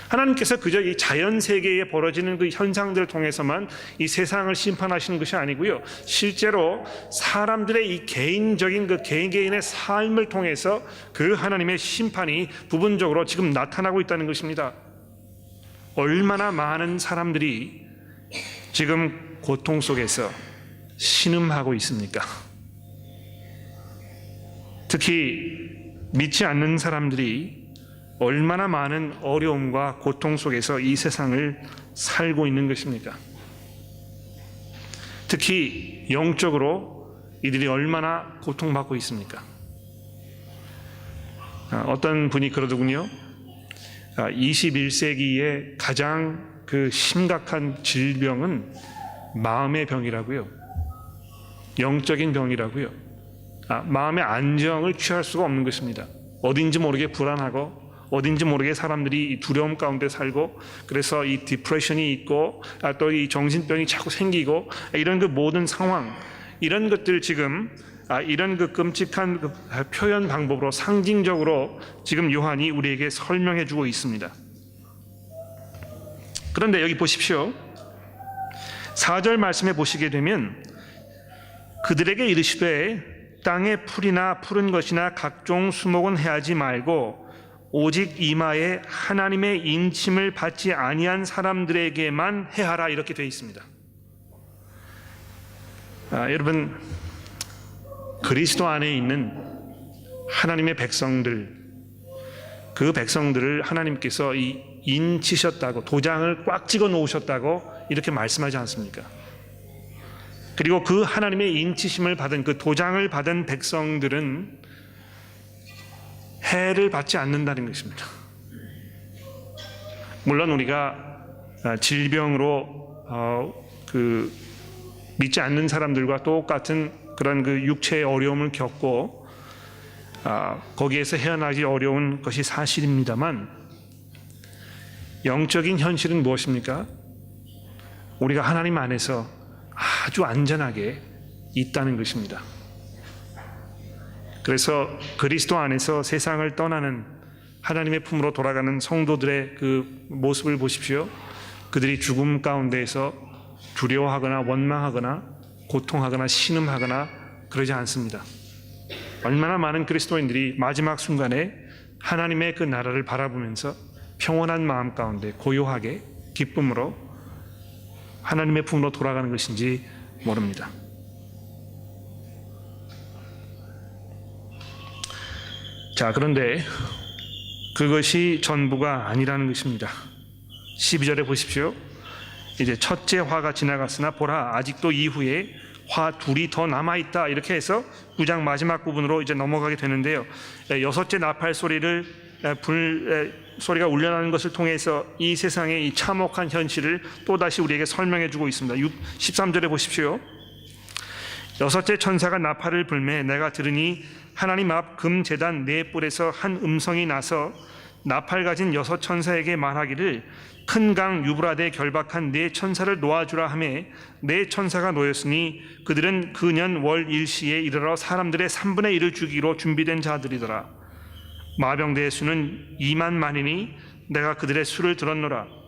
하나님께서 그저 이 자연 세계에 벌어지는 그 현상들을 통해서만 이 세상을 심판하시는 것이 아니고요, 실제로 사람들의 이 개인적인 그 개인의 삶을 통해서 그 하나님의 심판이 부분적으로 지금 나타나고 있다는 것입니다. 얼마나 많은 사람들이 지금 고통 속에서 신음하고 있습니까? 특히 믿지 않는 사람들이 얼마나 많은 어려움과 고통 속에서 이 세상을 살고 있는 것입니까? 특히 영적으로 이들이 얼마나 고통받고 있습니까? 어떤 분이 그러더군요. 21세기의 가장 그 심각한 질병은 마음의 병이라고요. 영적인 병이라고요. 마음의 안정을 취할 수가 없는 것입니다. 어딘지 모르게 불안하고 어딘지 모르게 사람들이 두려움 가운데 살고, 그래서 이 디프레션이 있고 또 이 정신병이 자꾸 생기고, 이런 그 모든 상황, 이런 것들 지금 이런 그 끔찍한 그 표현 방법으로 상징적으로 지금 요한이 우리에게 설명해 주고 있습니다. 그런데 여기 보십시오. 4절 말씀에 보시게 되면 그들에게 이르시되 땅의 풀이나 푸른 것이나 각종 수목은 해하지 말고 오직 이마에 하나님의 인침을 받지 아니한 사람들에게만 해하라, 이렇게 되어 있습니다. 여러분, 그리스도 안에 있는 하나님의 백성들, 그 백성들을 하나님께서 이 인치셨다고, 도장을 꽉 찍어 놓으셨다고 이렇게 말씀하지 않습니까? 그리고 그 하나님의 인치심을 받은, 그 도장을 받은 백성들은 해를 받지 않는다는 것입니다. 물론 우리가 질병으로 믿지 않는 사람들과 똑같은 그런 그 육체의 어려움을 겪고 거기에서 헤어나기 어려운 것이 사실입니다만, 영적인 현실은 무엇입니까? 우리가 하나님 안에서 아주 안전하게 있다는 것입니다. 그래서 그리스도 안에서 세상을 떠나는 하나님의 품으로 돌아가는 성도들의 그 모습을 보십시오. 그들이 죽음 가운데에서 두려워하거나 원망하거나 고통하거나 신음하거나 그러지 않습니다. 얼마나 많은 그리스도인들이 마지막 순간에 하나님의 그 나라를 바라보면서 평온한 마음 가운데 고요하게 기쁨으로 하나님의 품으로 돌아가는 것인지 모릅니다. 자, 그런데 그것이 전부가 아니라는 것입니다. 12절에 보십시오. 이제 첫째 화가 지나갔으나 보라, 아직도 이후에 화 둘이 더 남아 있다. 이렇게 해서 9장 마지막 부분으로 이제 넘어가게 되는데요. 여섯째 나팔 소리를 소리가 울려나는 것을 통해서 이 세상의 이 참혹한 현실을 또다시 우리에게 설명해 주고 있습니다. 13절에 보십시오. 여섯째 천사가 나팔을 불매 내가 들으니 하나님 앞 금제단 네 뿔에서 한 음성이 나서 나팔 가진 여섯 천사에게 말하기를 큰 강 유브라데 결박한 네 천사를 놓아주라 하매 네 천사가 놓였으니 그들은 그 년 월 일시에 이르러 사람들의 3분의 1을 죽이기로 준비된 자들이더라. 마병대의 수는 2만 만이니 내가 그들의 수를 들었노라.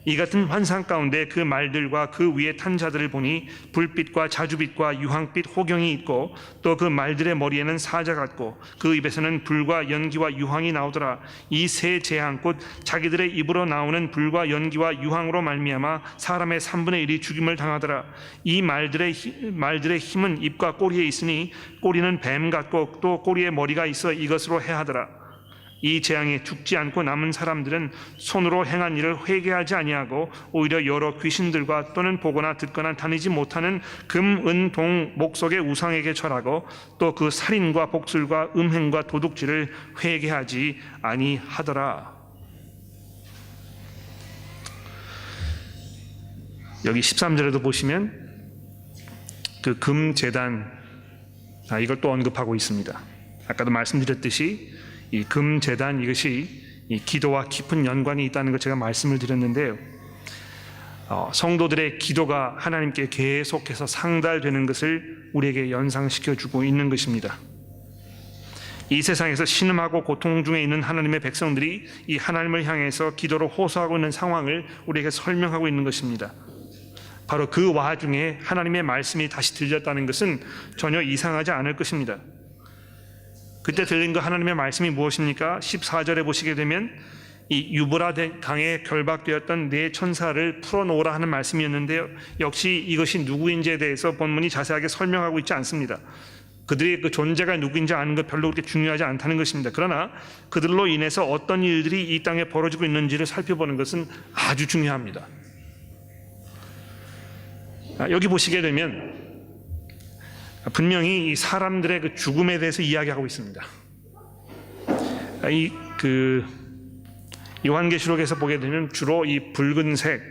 이 같은 환상 가운데 그 말들과 그 위에 탄 자들을 보니 불빛과 자주빛과 유황빛 호경이 있고 또 그 말들의 머리에는 사자 같고 그 입에서는 불과 연기와 유황이 나오더라. 이 세 재앙 곧 자기들의 입으로 나오는 불과 연기와 유황으로 말미암아 사람의 3분의 1이 죽임을 당하더라. 이 말들의 힘은 입과 꼬리에 있으니 꼬리는 뱀 같고 또 꼬리에 머리가 있어 이것으로 해하더라. 이 재앙에 죽지 않고 남은 사람들은 손으로 행한 일을 회개하지 아니하고 오히려 여러 귀신들과 또는 보거나 듣거나 다니지 못하는 금, 은, 동, 목석의 우상에게 절하고 또 그 살인과 복술과 음행과 도둑질을 회개하지 아니하더라. 여기 13절에도 보시면 그 금제단 이걸 또 언급하고 있습니다. 아까도 말씀드렸듯이 이 금제단 이것이 이 기도와 깊은 연관이 있다는 걸 제가 말씀을 드렸는데요. 성도들의 기도가 하나님께 계속해서 상달되는 것을 우리에게 연상시켜주고 있는 것입니다. 이 세상에서 신음하고 고통 중에 있는 하나님의 백성들이 이 하나님을 향해서 기도로 호소하고 있는 상황을 우리에게 설명하고 있는 것입니다. 바로 그 와중에 하나님의 말씀이 다시 들렸다는 것은 전혀 이상하지 않을 것입니다. 그때 들린 그 하나님의 말씀이 무엇입니까? 14절에 보시게 되면 이 유브라데 강에 결박되었던 네 천사를 풀어놓으라 하는 말씀이었는데요. 역시 이것이 누구인지에 대해서 본문이 자세하게 설명하고 있지 않습니다. 그들의 그 존재가 누구인지 아는 것 별로 그렇게 중요하지 않다는 것입니다. 그러나 그들로 인해서 어떤 일들이 이 땅에 벌어지고 있는지를 살펴보는 것은 아주 중요합니다. 여기 보시게 되면 분명히 이 사람들의 그 죽음에 대해서 이야기하고 있습니다. 요한계시록에서 보게 되면 주로 이 붉은색,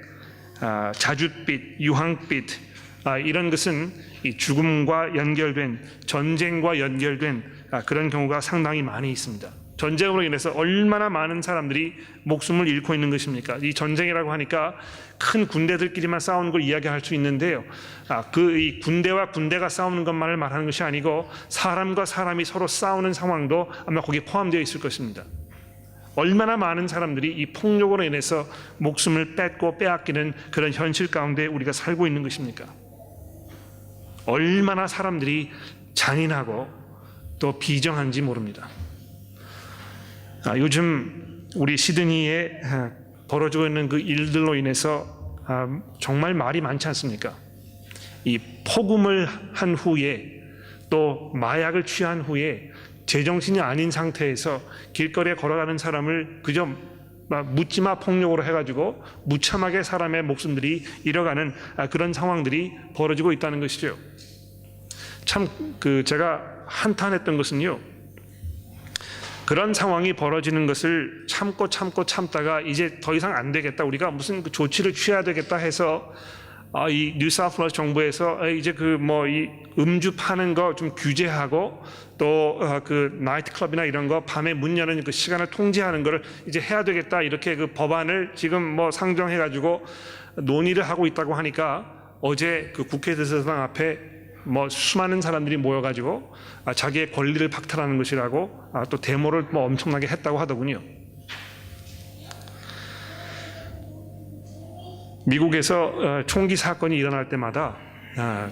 자줏빛, 유황빛 이런 것은 이 죽음과 연결된 전쟁과 연결된 그런 경우가 상당히 많이 있습니다. 전쟁으로 인해서 얼마나 많은 사람들이 목숨을 잃고 있는 것입니까? 이 전쟁이라고 하니까 큰 군대들끼리만 싸우는 걸 이야기할 수 있는데요. 이 군대와 군대가 싸우는 것만을 말하는 것이 아니고 사람과 사람이 서로 싸우는 상황도 아마 거기에 포함되어 있을 것입니다. 얼마나 많은 사람들이 이 폭력으로 인해서 목숨을 뺏고 빼앗기는 그런 현실 가운데 우리가 살고 있는 것입니까? 얼마나 사람들이 잔인하고 또 비정한지 모릅니다. 요즘 우리 시드니에 벌어지고 있는 그 일들로 인해서 정말 말이 많지 않습니까? 이 폭음을 한 후에 또 마약을 취한 후에 제정신이 아닌 상태에서 길거리에 걸어가는 사람을 그저 묻지마 폭력으로 해가지고 무참하게 사람의 목숨들이 잃어가는 그런 상황들이 벌어지고 있다는 것이죠. 참 제가 한탄했던 것은요, 그런 상황이 벌어지는 것을 참다가 이제 더 이상 안 되겠다, 우리가 무슨 조치를 취해야 되겠다 해서 이 뉴사우스웨일스 정부에서 이제 이 음주 파는 거 좀 규제하고 또 나이트클럽이나 이런 거 밤에 문 여는 그 시간을 통제하는 거를 이제 해야 되겠다, 이렇게 그 법안을 지금 상정해 가지고 논의를 하고 있다고 하니까 어제 그 국회 대사당 앞에 수많은 사람들이 모여가지고 자기의 권리를 박탈하는 것이라고 또 데모를 엄청나게 했다고 하더군요. 미국에서 총기 사건이 일어날 때마다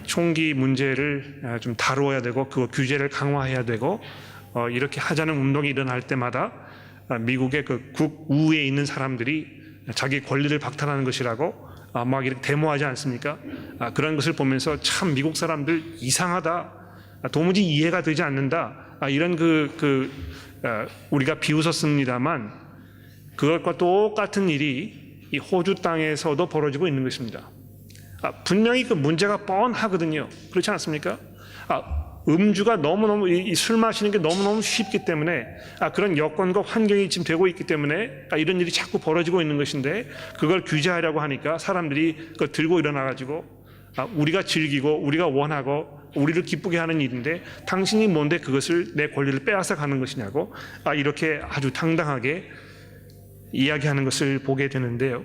총기 문제를 좀 다루어야 되고 그 규제를 강화해야 되고 이렇게 하자는 운동이 일어날 때마다 미국의 그 국우에 있는 사람들이 자기 권리를 박탈하는 것이라고 막 이렇게 데모하지 않습니까? 그런 것을 보면서 참 미국 사람들 이상하다, 도무지 이해가 되지 않는다, 이런 우리가 비웃었습니다만 그것과 똑같은 일이 이 호주 땅에서도 벌어지고 있는 것입니다. 분명히 그 문제가 뻔하거든요. 그렇지 않습니까? 음주가 너무너무 술 마시는 게 너무너무 쉽기 때문에 그런 여건과 환경이 지금 되고 있기 때문에 이런 일이 자꾸 벌어지고 있는 것인데, 그걸 규제하려고 하니까 사람들이 그걸 들고 일어나가지고 우리가 즐기고 우리가 원하고 우리를 기쁘게 하는 일인데 당신이 뭔데 그것을 내 권리를 빼앗아 가는 것이냐고 이렇게 아주 당당하게 이야기하는 것을 보게 되는데요.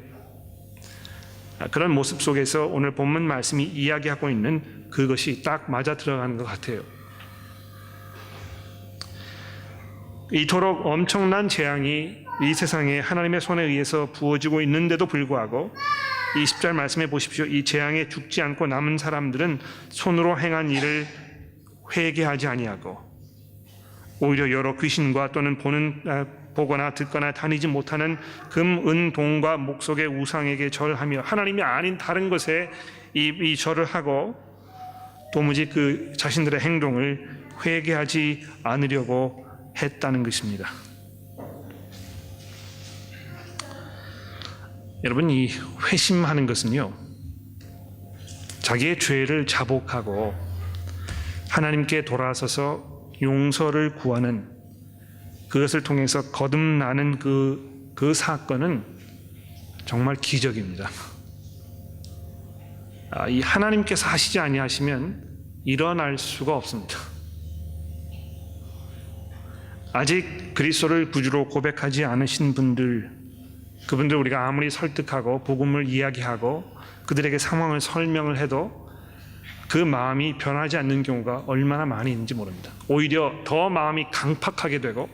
그런 모습 속에서 오늘 본문 말씀이 이야기하고 있는 그것이 딱 맞아 들어가는 것 같아요. 이토록 엄청난 재앙이 이 세상에 하나님의 손에 의해서 부어지고 있는데도 불구하고 이 10절 말씀해 보십시오. 이 재앙에 죽지 않고 남은 사람들은 손으로 행한 일을 회개하지 아니하고 오히려 여러 귀신과 또는 보거나 듣거나 다니지 못하는 금, 은, 동과 목석의 우상에게 절하며 하나님이 아닌 다른 것에 이 절을 하고 도무지 그 자신들의 행동을 회개하지 않으려고 했다는 것입니다. 여러분, 이 회심하는 것은요, 자기의 죄를 자복하고 하나님께 돌아서서 용서를 구하는, 그것을 통해서 거듭나는 그 사건은 정말 기적입니다. 이 하나님께서 하시지 아니하시면 일어날 수가 없습니다. 아직 그리스도를 구주로 고백하지 않으신 분들, 그분들 우리가 아무리 설득하고 복음을 이야기하고 그들에게 상황을 설명을 해도 그 마음이 변하지 않는 경우가 얼마나 많이 있는지 모릅니다. 오히려 더 마음이 강팍하게 되고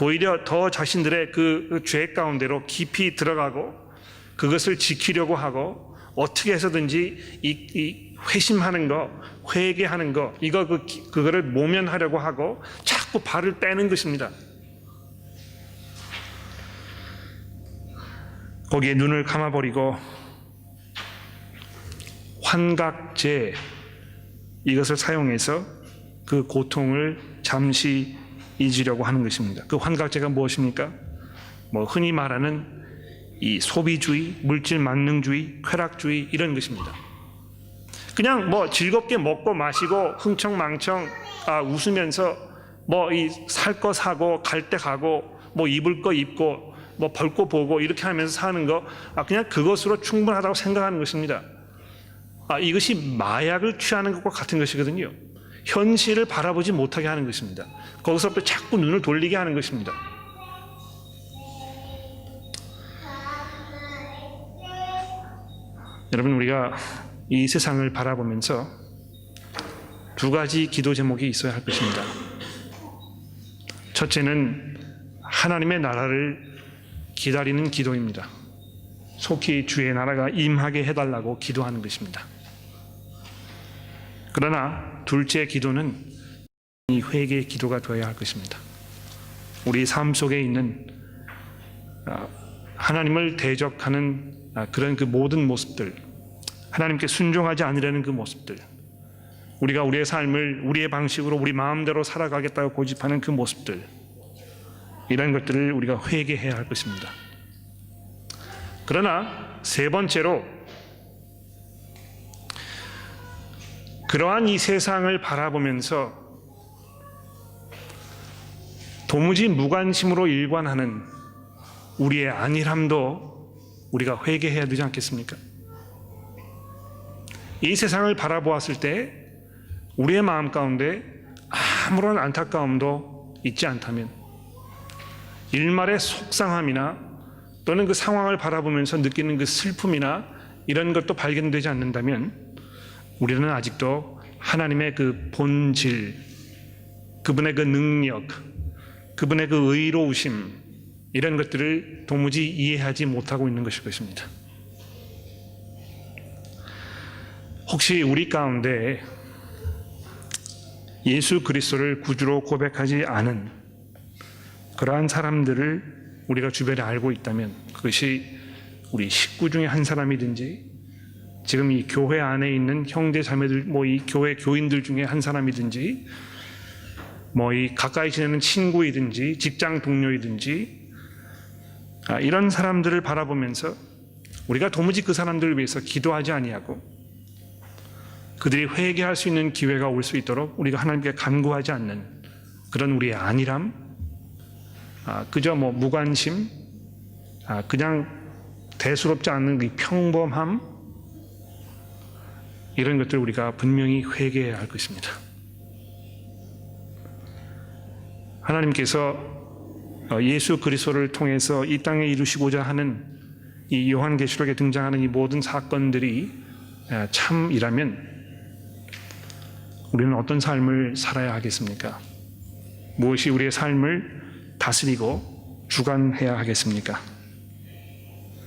오히려 더 자신들의 그 죄 가운데로 깊이 들어가고 그것을 지키려고 하고 어떻게 해서든지 이 회심하는 거, 회개하는 거, 그거를 모면하려고 하고 자꾸 발을 빼는 것입니다. 거기에 눈을 감아버리고 환각제, 이것을 사용해서 그 고통을 잠시 잊으려고 하는 것입니다. 그 환각제가 무엇입니까? 흔히 말하는 이 소비주의, 물질 만능주의, 쾌락주의, 이런 것입니다. 그냥 즐겁게 먹고 마시고 흥청망청 웃으면서 살 거 사고 갈 때 가고 입을 거 입고 벌 거 보고 이렇게 하면서 사는 거, 그냥 그것으로 충분하다고 생각하는 것입니다. 이것이 마약을 취하는 것과 같은 것이거든요. 현실을 바라보지 못하게 하는 것입니다. 거기서부터 자꾸 눈을 돌리게 하는 것입니다. 여러분, 우리가 이 세상을 바라보면서 두 가지 기도 제목이 있어야 할 것입니다. 첫째는 하나님의 나라를 기다리는 기도입니다. 속히 주의 나라가 임하게 해달라고 기도하는 것입니다. 그러나 둘째 기도는 이 회개의 기도가 되어야 할 것입니다. 우리 삶 속에 있는 하나님을 대적하는 그런 그 모든 모습들, 하나님께 순종하지 않으려는 그 모습들, 우리가 우리의 삶을 우리의 방식으로 우리 마음대로 살아가겠다고 고집하는 그 모습들, 이런 것들을 우리가 회개해야 할 것입니다. 그러나 세 번째로, 그러한 이 세상을 바라보면서 도무지 무관심으로 일관하는 우리의 안일함도 우리가 회개해야 되지 않겠습니까? 이 세상을 바라보았을 때 우리의 마음 가운데 아무런 안타까움도 있지 않다면, 일말의 속상함이나 또는 그 상황을 바라보면서 느끼는 그 슬픔이나 이런 것도 발견되지 않는다면 우리는 아직도 하나님의 그 본질, 그분의 그 능력, 그분의 그 의로우심, 이런 것들을 도무지 이해하지 못하고 있는 것일 것입니다. 혹시 우리 가운데 예수 그리스도를 구주로 고백하지 않은 그러한 사람들을 우리가 주변에 알고 있다면, 그것이 우리 식구 중에 한 사람이든지 지금 이 교회 안에 있는 형제 자매들, 이 교회 교인들 중에 한 사람이든지 이 가까이 지내는 친구이든지 직장 동료이든지 이런 사람들을 바라보면서 우리가 도무지 그 사람들을 위해서 기도하지 아니하고 그들이 회개할 수 있는 기회가 올 수 있도록 우리가 하나님께 간구하지 않는 그런 우리의 안일함, 그저 무관심, 그냥 대수롭지 않은 이 평범함, 이런 것들 우리가 분명히 회개해야 할 것입니다. 하나님께서 예수 그리스도를 통해서 이 땅에 이루시고자 하는 이 요한계시록에 등장하는 이 모든 사건들이 참이라면 우리는 어떤 삶을 살아야 하겠습니까? 무엇이 우리의 삶을 다스리고 주관해야 하겠습니까?